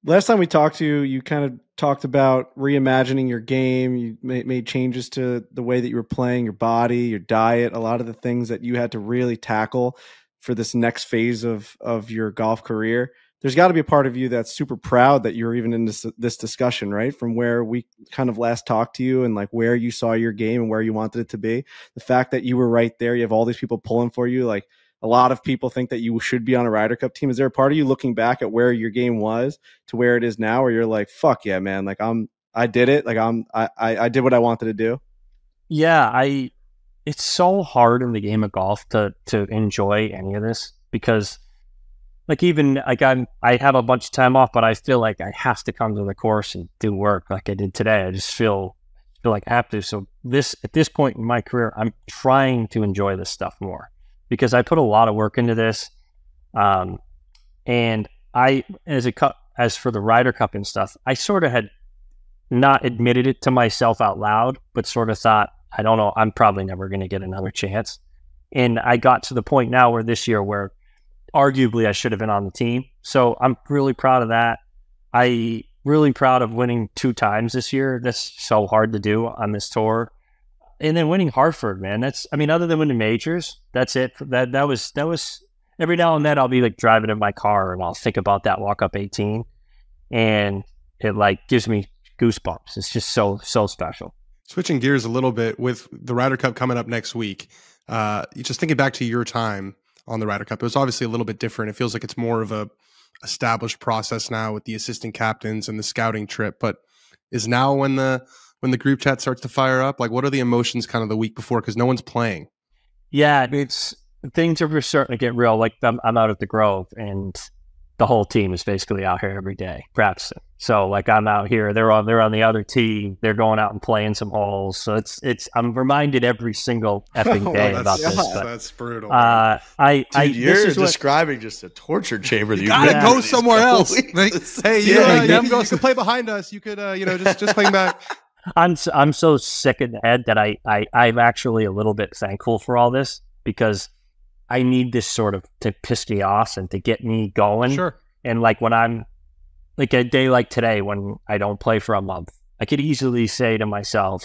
E: Last time we talked to you, you kind of talked about reimagining your game. You made changes to the way that you were playing, your body, your diet, a lot of the things that you had to really tackle for this next phase of your golf career. There's got to be a part of you that's super proud that you're even in this discussion, right? From where we kind of last talked to you and like where you saw your game and where you wanted it to be. The fact that you were right there, you have all these people pulling for you. Like, a lot of people think that you should be on a Ryder Cup team. Is there a part of you looking back at where your game was to where it is now, where you're like, fuck yeah, man, like I did it, like I did what I wanted to do?
A: Yeah, it's so hard in the game of golf to enjoy any of this, because like even like I have a bunch of time off, but I feel like I have to come to the course and do work like I did today. I just feel like I have to. So at this point in my career, I'm trying to enjoy this stuff more, because I put a lot of work into this. And as for the Ryder Cup and stuff, I sort of had not admitted it to myself out loud, but sort of thought, I don't know, I'm probably never going to get another chance. And I got to the point now where this year where arguably I should have been on the team. So I'm really proud of that. I really proud of winning 2 times this year. That's so hard to do on this tour. And then winning Hartford, man, other than winning majors, that's it. That was every now and then I'll be like driving in my car and I'll think about that walk up 18, and it like gives me goosebumps. It's just so special.
B: Switching gears a little bit with the Ryder Cup coming up next week, just thinking back to your time on the Ryder Cup, it was obviously a little bit different. It feels like it's more of a established process now with the assistant captains and the scouting trip. But is now when the group chat starts to fire up? Like, what are the emotions kind of the week before, because no one's playing?
A: Yeah, things are starting to get real. Like I'm out at the Grove, and the whole team is basically out here every day practicing. So like I'm out here, they're on the other team, they're going out and playing some holes. So I'm reminded every single effing day about this. But,
B: that's brutal.
C: You're describing just a torture chamber.
D: You gotta go somewhere else. Like, hey, you can play behind us. You could, just playing back.
A: I'm so sick in the head that I'm actually a little bit thankful for all this, because I need this sort of to piss me off and to get me going.
D: Sure.
A: And like when I'm like a day like today, when I don't play for a month, I could easily say to myself,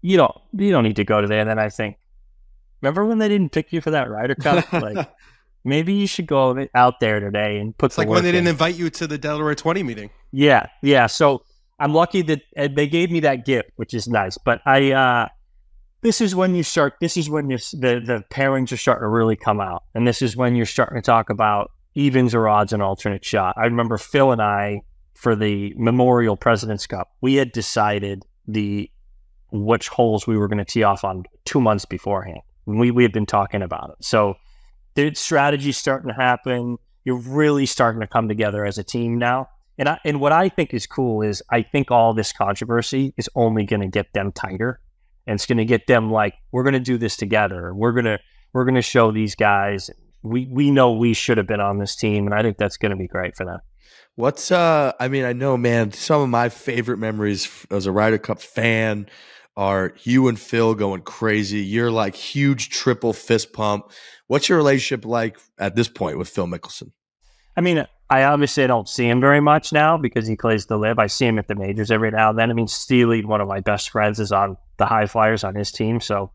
A: you don't need to go today. And then I think, remember when they didn't pick you for that Ryder Cup? Like maybe you should go out there today and put.
B: It's like when they didn't invite you to the Delaware 20 meeting.
A: Yeah. So I'm lucky that they gave me that gift, which is nice. But this is when the pairings are starting to really come out. And this is when you're starting to talk about evens or odds and alternate shot. I remember Phil and I, for the Memorial President's Cup, we had decided which holes we were going to tee off on 2 months beforehand. We had been talking about it. So the strategy's starting to happen. You're really starting to come together as a team now. And what I think is cool is I think all this controversy is only going to get them tighter. And it's going to get them like, we're going to do this together. We're going to show these guys we know we should have been on this team, and I think that's going to be great for them.
C: I know, man, some of my favorite memories as a Ryder Cup fan are you and Phil going crazy. You're like huge triple fist pump. What's your relationship like at this point with Phil Mickelson?
A: I mean, I obviously don't see him very much now because he plays the Live. I see him at the majors every now and then. I mean, Steely, one of my best friends, is on the High Flyers on his team, so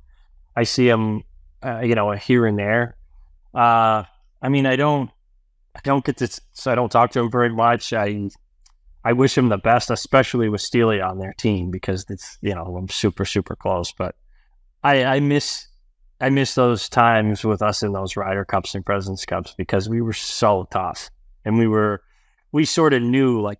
A: I see him, here and there. I don't talk to him very much. I wish him the best, especially with Steely on their team, because it's, I'm super, super close. But I miss those times with us in those Ryder Cups and President's Cups, because we were so tough, and we sort of knew like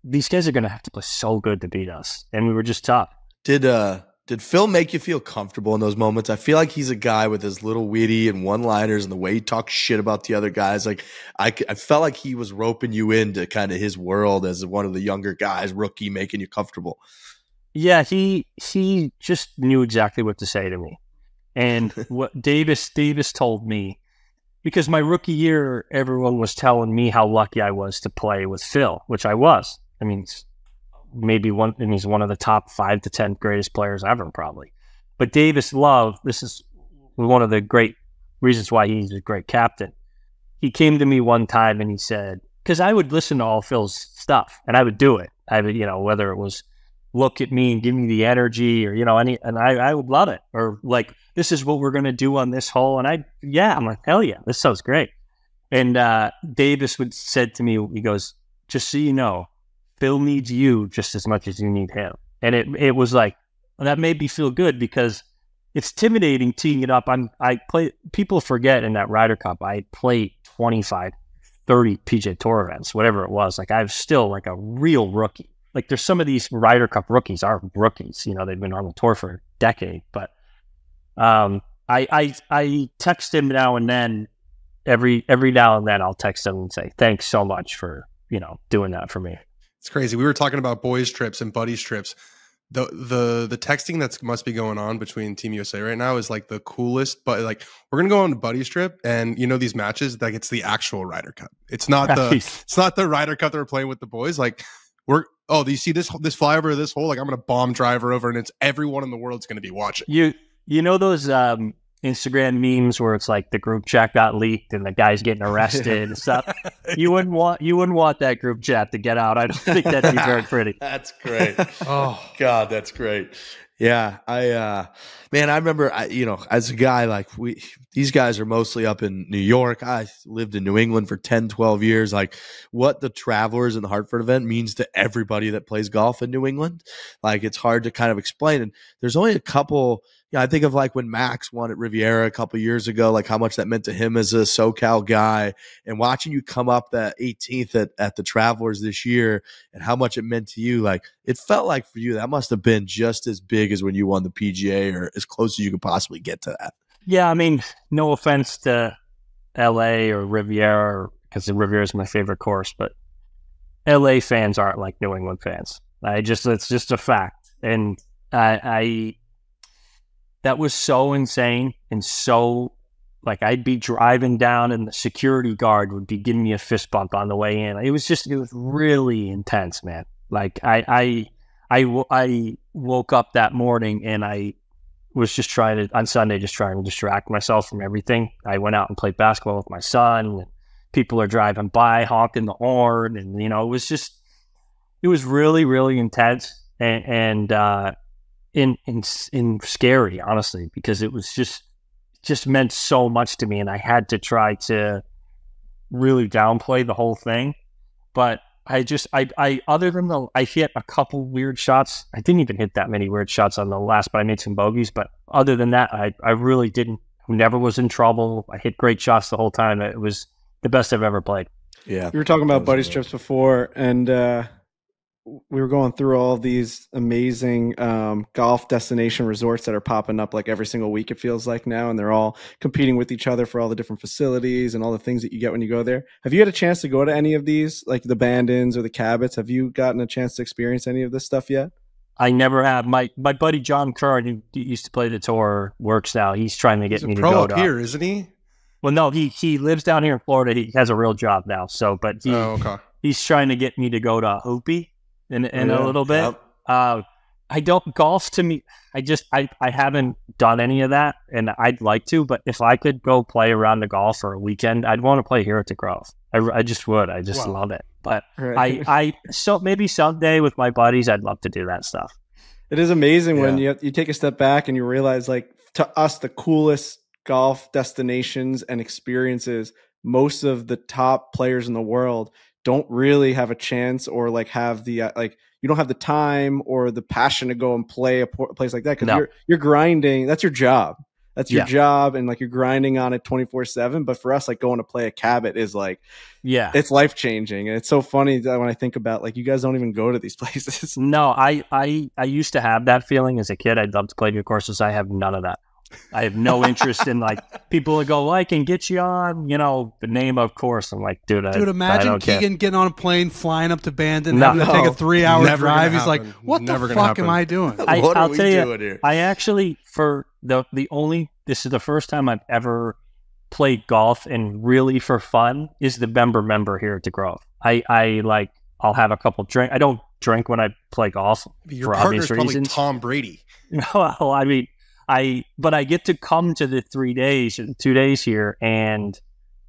A: these guys are gonna have to play so good to beat us, and we were just tough.
C: Did Phil make you feel comfortable in those moments? I feel like he's a guy with his little witty and one-liners and the way he talks shit about the other guys. Like I felt like he was roping you into kind of his world as one of the younger guys, rookie, making you comfortable.
A: Yeah, he just knew exactly what to say to me. And what Davis told me, because my rookie year, everyone was telling me how lucky I was to play with Phil, which I was. I mean, he's one of the top 5 to 10 greatest players ever, probably. But Davis Love, this is one of the great reasons why he's a great captain. He came to me one time and he said, because I would listen to all Phil's stuff and I would do it. I would, whether it was look at me and give me the energy, or, I would love it. Or like, this is what we're going to do on this hole. And I'm like, hell yeah, this sounds great. And Davis said to me, he goes, just so you know, Phil needs you just as much as you need him. And it was like, that made me feel good, because it's intimidating teeing it up. People forget in that Ryder Cup, I played 25, 30 PGA Tour events, whatever it was. Like I was still like a real rookie. Like there's some of these Ryder Cup rookies are rookies, they've been on the tour for a decade, but I text him now and then, every now and then I'll text him and say, thanks so much for, doing that for me.
B: It's crazy. We were talking about boys trips and buddies trips. The texting that must be going on between Team USA right now is like the coolest. But like we're gonna go on a buddies trip, and these matches, like it's the actual Ryder Cup. It's not the Ryder Cup that we're playing with the boys. Like do you see this flyover of this hole? Like I'm gonna bomb driver over, and it's everyone in the world's gonna be watching.
A: You know those Instagram memes where it's like the group chat got leaked and the guy's getting arrested and stuff. You wouldn't want that group chat to get out. I don't think that'd be very pretty.
C: That's great. Oh God, that's great. Yeah, I remember, as a guy, like these guys are mostly up in New York. I lived in New England for 10, 12 years. Like what the Travelers and the Hartford event means to everybody that plays golf in New England. Like it's hard to kind of explain. And there's only a couple. I think of like when Max won at Riviera a couple years ago, like how much that meant to him as a SoCal guy, and watching you come up that 18th at the Travelers this year and how much it meant to you. Like it felt like for you, that must have been just as big as when you won the PGA or as close as you could possibly get to that.
A: Yeah. I mean, no offense to LA or Riviera, because the Riviera is my favorite course, but LA fans aren't like New England fans. It's just a fact. And that was so insane, and so like I'd be driving down and the security guard would be giving me a fist bump on the way in. It was really intense, man. Like I woke up that morning and I was on Sunday trying to distract myself from everything. I went out and played basketball with my son, and people are driving by honking the horn, and it was really, really intense and in scary, honestly, because it was just meant so much to me, and I had to try to really downplay the whole thing. But I other than I hit a couple weird shots. I didn't even hit that many weird shots on the last, but I made some bogeys. But other than that, I really didn't. Never was in trouble. I hit great shots the whole time. It was the best I've ever played.
E: Yeah, we were talking about buddies trips before, and we were going through all these amazing golf destination resorts that are popping up like every single week, it feels like now, and they're all competing with each other for all the different facilities and all the things that you get when you go there. Have you had a chance to go to any of these, like the Bandons or the Cabots? Have you gotten a chance to experience any of this stuff yet?
A: I never have. My buddy John Kern, who used to play the tour, works now. He's trying to get me to go
B: up here, isn't he?
A: Well, no, he lives down here in Florida. He has a real job now. But he's trying to get me to go to Hoopie in a little bit. Yep. Golf to me, I haven't done any of that, and I'd like to, but if I could go play around the golf for a weekend, I'd want to play here at the Grove. I just would. I just love it. But so maybe someday with my buddies, I'd love to do that stuff.
E: It is amazing when you take a step back and you realize, like, to us, the coolest golf destinations and experiences, most of the top players in the world don't really have a chance, or like have the you don't have the time or the passion to go and play a place like that, because you're grinding. That's your job. That's your job, and like you're grinding on it 24/7. But for us, like going to play a Cabot is like, it's life changing. And it's so funny that when I think about, like, you guys don't even go to these places.
A: No, I used to have that feeling as a kid. I'd love to play new courses. I have none of that. I have no interest in, like, people that go, well, I can get you on, the name of course. I'm like, dude,
D: imagine Keegan getting on a plane, flying up to Bandon, having to take a 3-hour drive. He's like, what the fuck am I doing?
A: I'll tell you, I actually, this is the first time I've ever played golf and really for fun, is the member here at the Grove. I'll have a couple drinks. I don't drink when I play golf for obvious reasons.
B: Tom Brady.
A: Well, I mean, but I get to come to the 2 days here and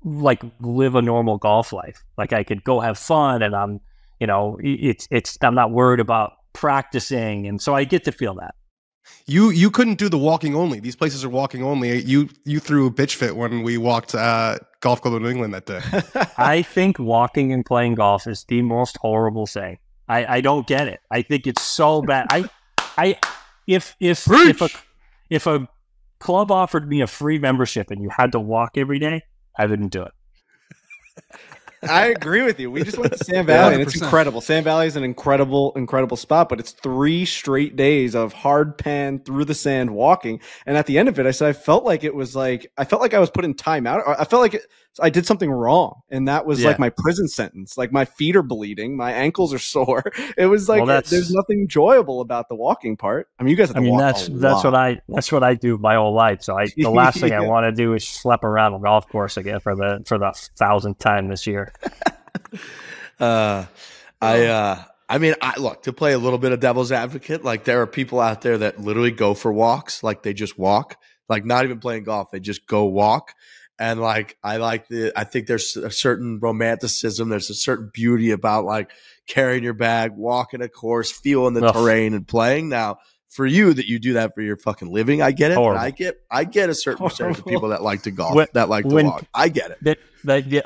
A: like live a normal golf life. Like I could go have fun, and I'm not worried about practicing. And so I get to feel that.
B: You couldn't do the walking only. These places are walking only. You threw a bitch fit when we walked Golf Club of New England that day.
A: I think walking and playing golf is the most horrible thing. I don't get it. I think it's so bad. If club offered me a free membership and you had to walk every day, I wouldn't do it.
E: I agree with you. We just went to Sand Valley, and it's incredible. Sand Valley is an incredible spot, but it's 3 straight days of hard pan through the sand walking. And at the end of it, I said I felt like I was put in timeout. I felt like I did something wrong, and that was like my prison sentence. Like my feet are bleeding, my ankles are sore. It was like there's nothing enjoyable about the walking part. I mean, you guys have to walk
A: that's what I do my whole life. So the last thing I want to do is schlep around a golf course again for the 1,000th time this year.
C: Look, to play a little bit of devil's advocate, like there are people out there that literally go for walks, like they just walk, like not even playing golf, they just go walk. And like I think there's a certain romanticism, there's a certain beauty about like carrying your bag, walking a course, feeling the terrain and playing. Now, for you that you do that for your fucking living, I get it. I get a certain percentage of people that like to golf, that like to walk. I get it.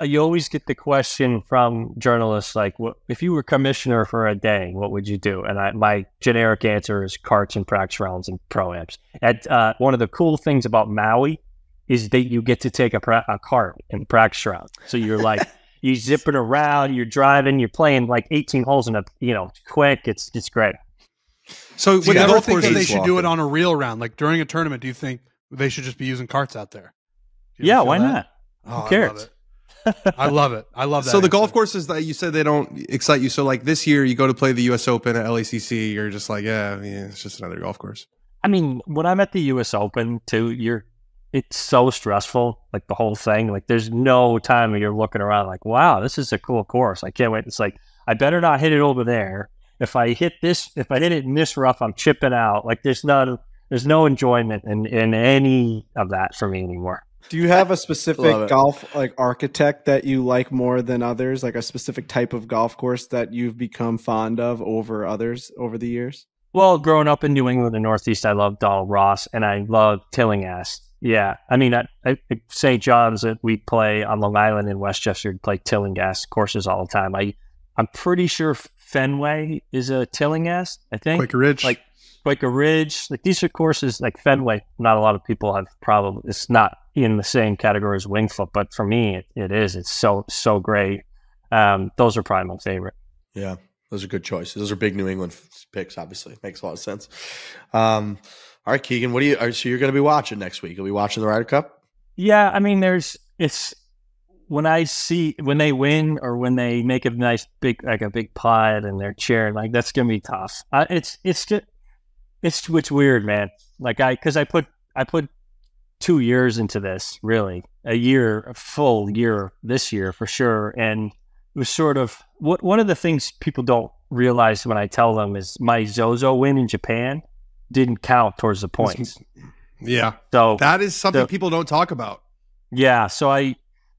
A: You always get the question from journalists like, if you were commissioner for a day, what would you do? And my generic answer is carts and practice rounds and pro-amps. One of the cool things about Maui is that you get to take a cart and practice round. So you're like, you zipping around, you're driving, you're playing like 18 holes in quick. It's great.
D: So do you ever think that they should do it on a real round? Like during a tournament, do you think they should just be using carts out there?
A: Yeah, why not? Who cares?
D: I love it. I love that.
B: So the golf courses that you said they don't excite you. So like this year, you go to play the U.S. Open at LACC. You're just like, yeah, it's just another golf course.
A: I mean, when I'm at the U.S. Open too, it's so stressful. Like the whole thing. Like there's no time where you're looking around like, wow, this is a cool course. I can't wait. It's like I better not hit it over there. If I hit it in this rough, I'm chipping out. Like there's no enjoyment in any of that for me anymore.
E: Do you have a specific golf like architect that you like more than others? Like a specific type of golf course that you've become fond of over others over the years?
A: Well, growing up in New England and Northeast, I love Donald Ross and I love Tillinghast. Yeah, I mean, at St. John's, we play on Long Island in Westchester. We play Tillinghast courses all the time. I'm pretty sure Fenway is a Tillinghast, I think.
B: Quaker Ridge.
A: Like these are courses like Fenway. Not a lot of people have probably. It's not in the same category as Winged Foot, but for me, it is. It's so great. Those are probably my favorite.
C: Yeah, those are good choices. Those are big New England picks. Obviously, makes a lot of sense. All right, Keegan, so you're going to be watching next week? Are we watching the Ryder Cup?
A: Yeah, I mean, when they win or when they make a nice big putt and they're cheering, like that's gonna be tough. It's weird, man. Like I put 2 years into this, really, a full year this year for sure, and it was sort of one of the things people don't realize when I tell them is my Zozo win in Japan didn't count towards the points.
B: Yeah,
A: so
B: that is something people don't talk about.
A: Yeah, so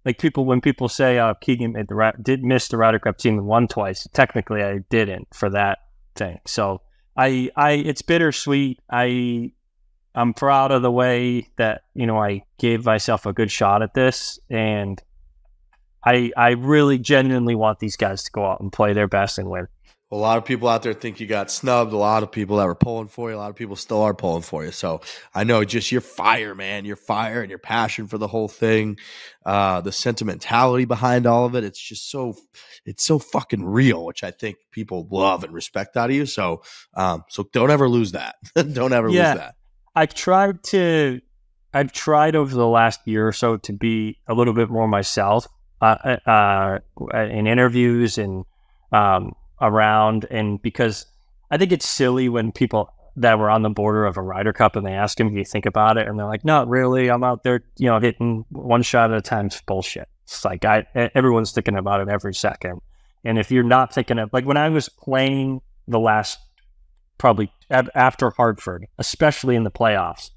A: when people say Keegan did miss the Ryder Cup team and won twice, technically I didn't for that thing. So it's bittersweet. I'm proud of the way that I gave myself a good shot at this, and I really genuinely want these guys to go out and play their best and win.
C: A lot of people out there think you got snubbed. A lot of people that were pulling for you. A lot of people still are pulling for you. So I know just your fire, man, your fire and your passion for the whole thing, the sentimentality behind all of it. It's just it's so fucking real, which I think people love and respect out of you. So don't ever lose that. Don't ever lose that.
A: I've tried over the last year or so to be a little bit more myself in interviews and around, and because I think it's silly when people that were on the border of a Ryder Cup and they ask them, do you think about it? And they're like, not really. I'm out there, hitting one shot at a time. It's bullshit. It's like everyone's thinking about it every second. And if you're not thinking of, like when I was playing the last, probably after Hartford, especially in the playoffs,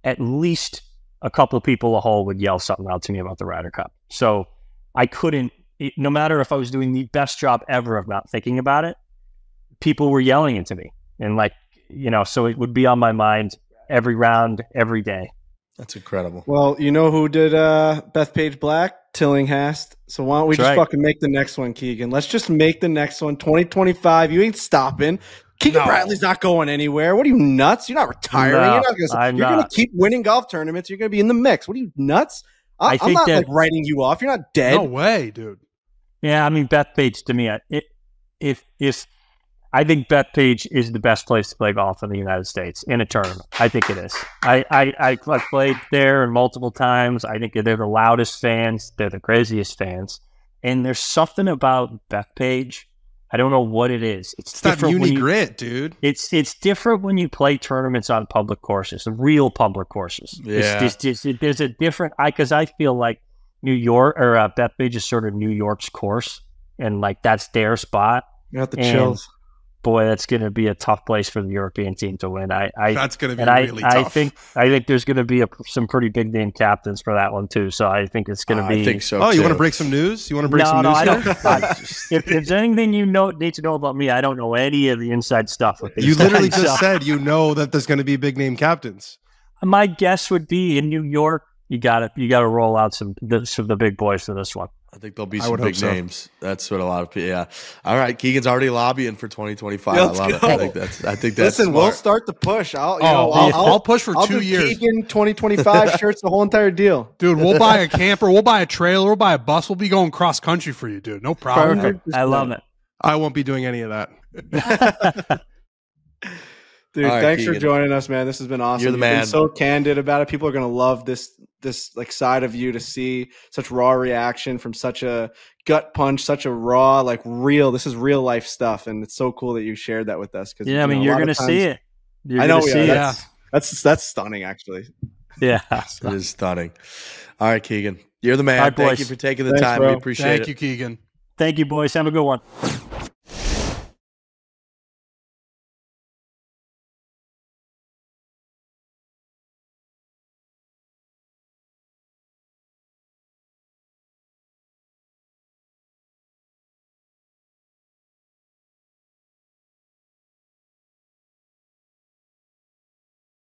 A: at least a couple of people a hole would yell something out to me about the Ryder Cup. So I couldn't, no matter if I was doing the best job ever of not thinking about it, people were yelling it to me. And so it would be on my mind every round, every day.
C: That's incredible.
E: Well, you know who did Bethpage Black? Tillinghast. So why don't we just fucking make the next one, Keegan? Let's just make the next one 2025. You ain't stopping. Keegan Bradley's not going anywhere. What are you, nuts? You're not retiring. You're going to keep winning golf tournaments. You're going to be in the mix. What are you, nuts? I'm not like writing you off. You're not dead.
D: No way, dude.
A: Yeah, I mean, Bethpage to me, if I think Bethpage is the best place to play golf in the United States in a tournament. I think it is. I've played there multiple times. I think they're the loudest fans. They're the craziest fans. And there's something about Bethpage. I don't know what it is. It's
B: that uni grit, dude.
A: It's different when you play tournaments on public courses, real public courses.
C: Yeah.
A: There's a different, because I feel like New York or Bethpage is sort of New York's course, and like that's their spot.
E: You got the chills.
A: Boy, that's going to be a tough place for the European team to win.
B: That's going to be really tough.
A: I think there's going to be some pretty big name captains for that one too. So I think it's going to be.
C: I think so.
B: Oh,
C: too.
B: You want to break some news? You want to break some news?
A: I don't. If there's anything you need to know about me, I don't know any of the inside stuff. With
B: you literally just said you know that there's going to be big name captains.
A: My guess would be in New York. You got to roll out some of the big boys for this one.
C: I think there'll be some big names. That's what a lot of people. Yeah. All right. Keegan's already lobbying for 2025. I love it. I think that's.
E: Listen,
C: smart.
E: we'll start the push.
D: I'll push for 2 years.
E: Keegan 2025 shirts, the whole entire deal,
D: dude. We'll buy a camper. We'll buy a trailer. We'll buy a bus. We'll be going cross country for you, dude. No problem.
A: Perfect. I love it.
B: I won't be doing any of that.
E: Dude, right, thanks Keegan. For joining us, man. This has been awesome.
C: You're the man.
E: Been so candid about it. People are going to love this like side of you, to see such raw reaction from such a gut punch, such a raw, like real. This is real life stuff, and it's so cool that you shared that with us. Because
A: I mean, you're going to see it.
E: I know. Yeah, that's stunning, actually.
A: Yeah,
C: it is stunning. All right, Keegan, you're the man. Thank you for taking the time.
D: Bro.
C: We appreciate it.
D: Thank you, Keegan.
A: Thank you, boys. Have a good one.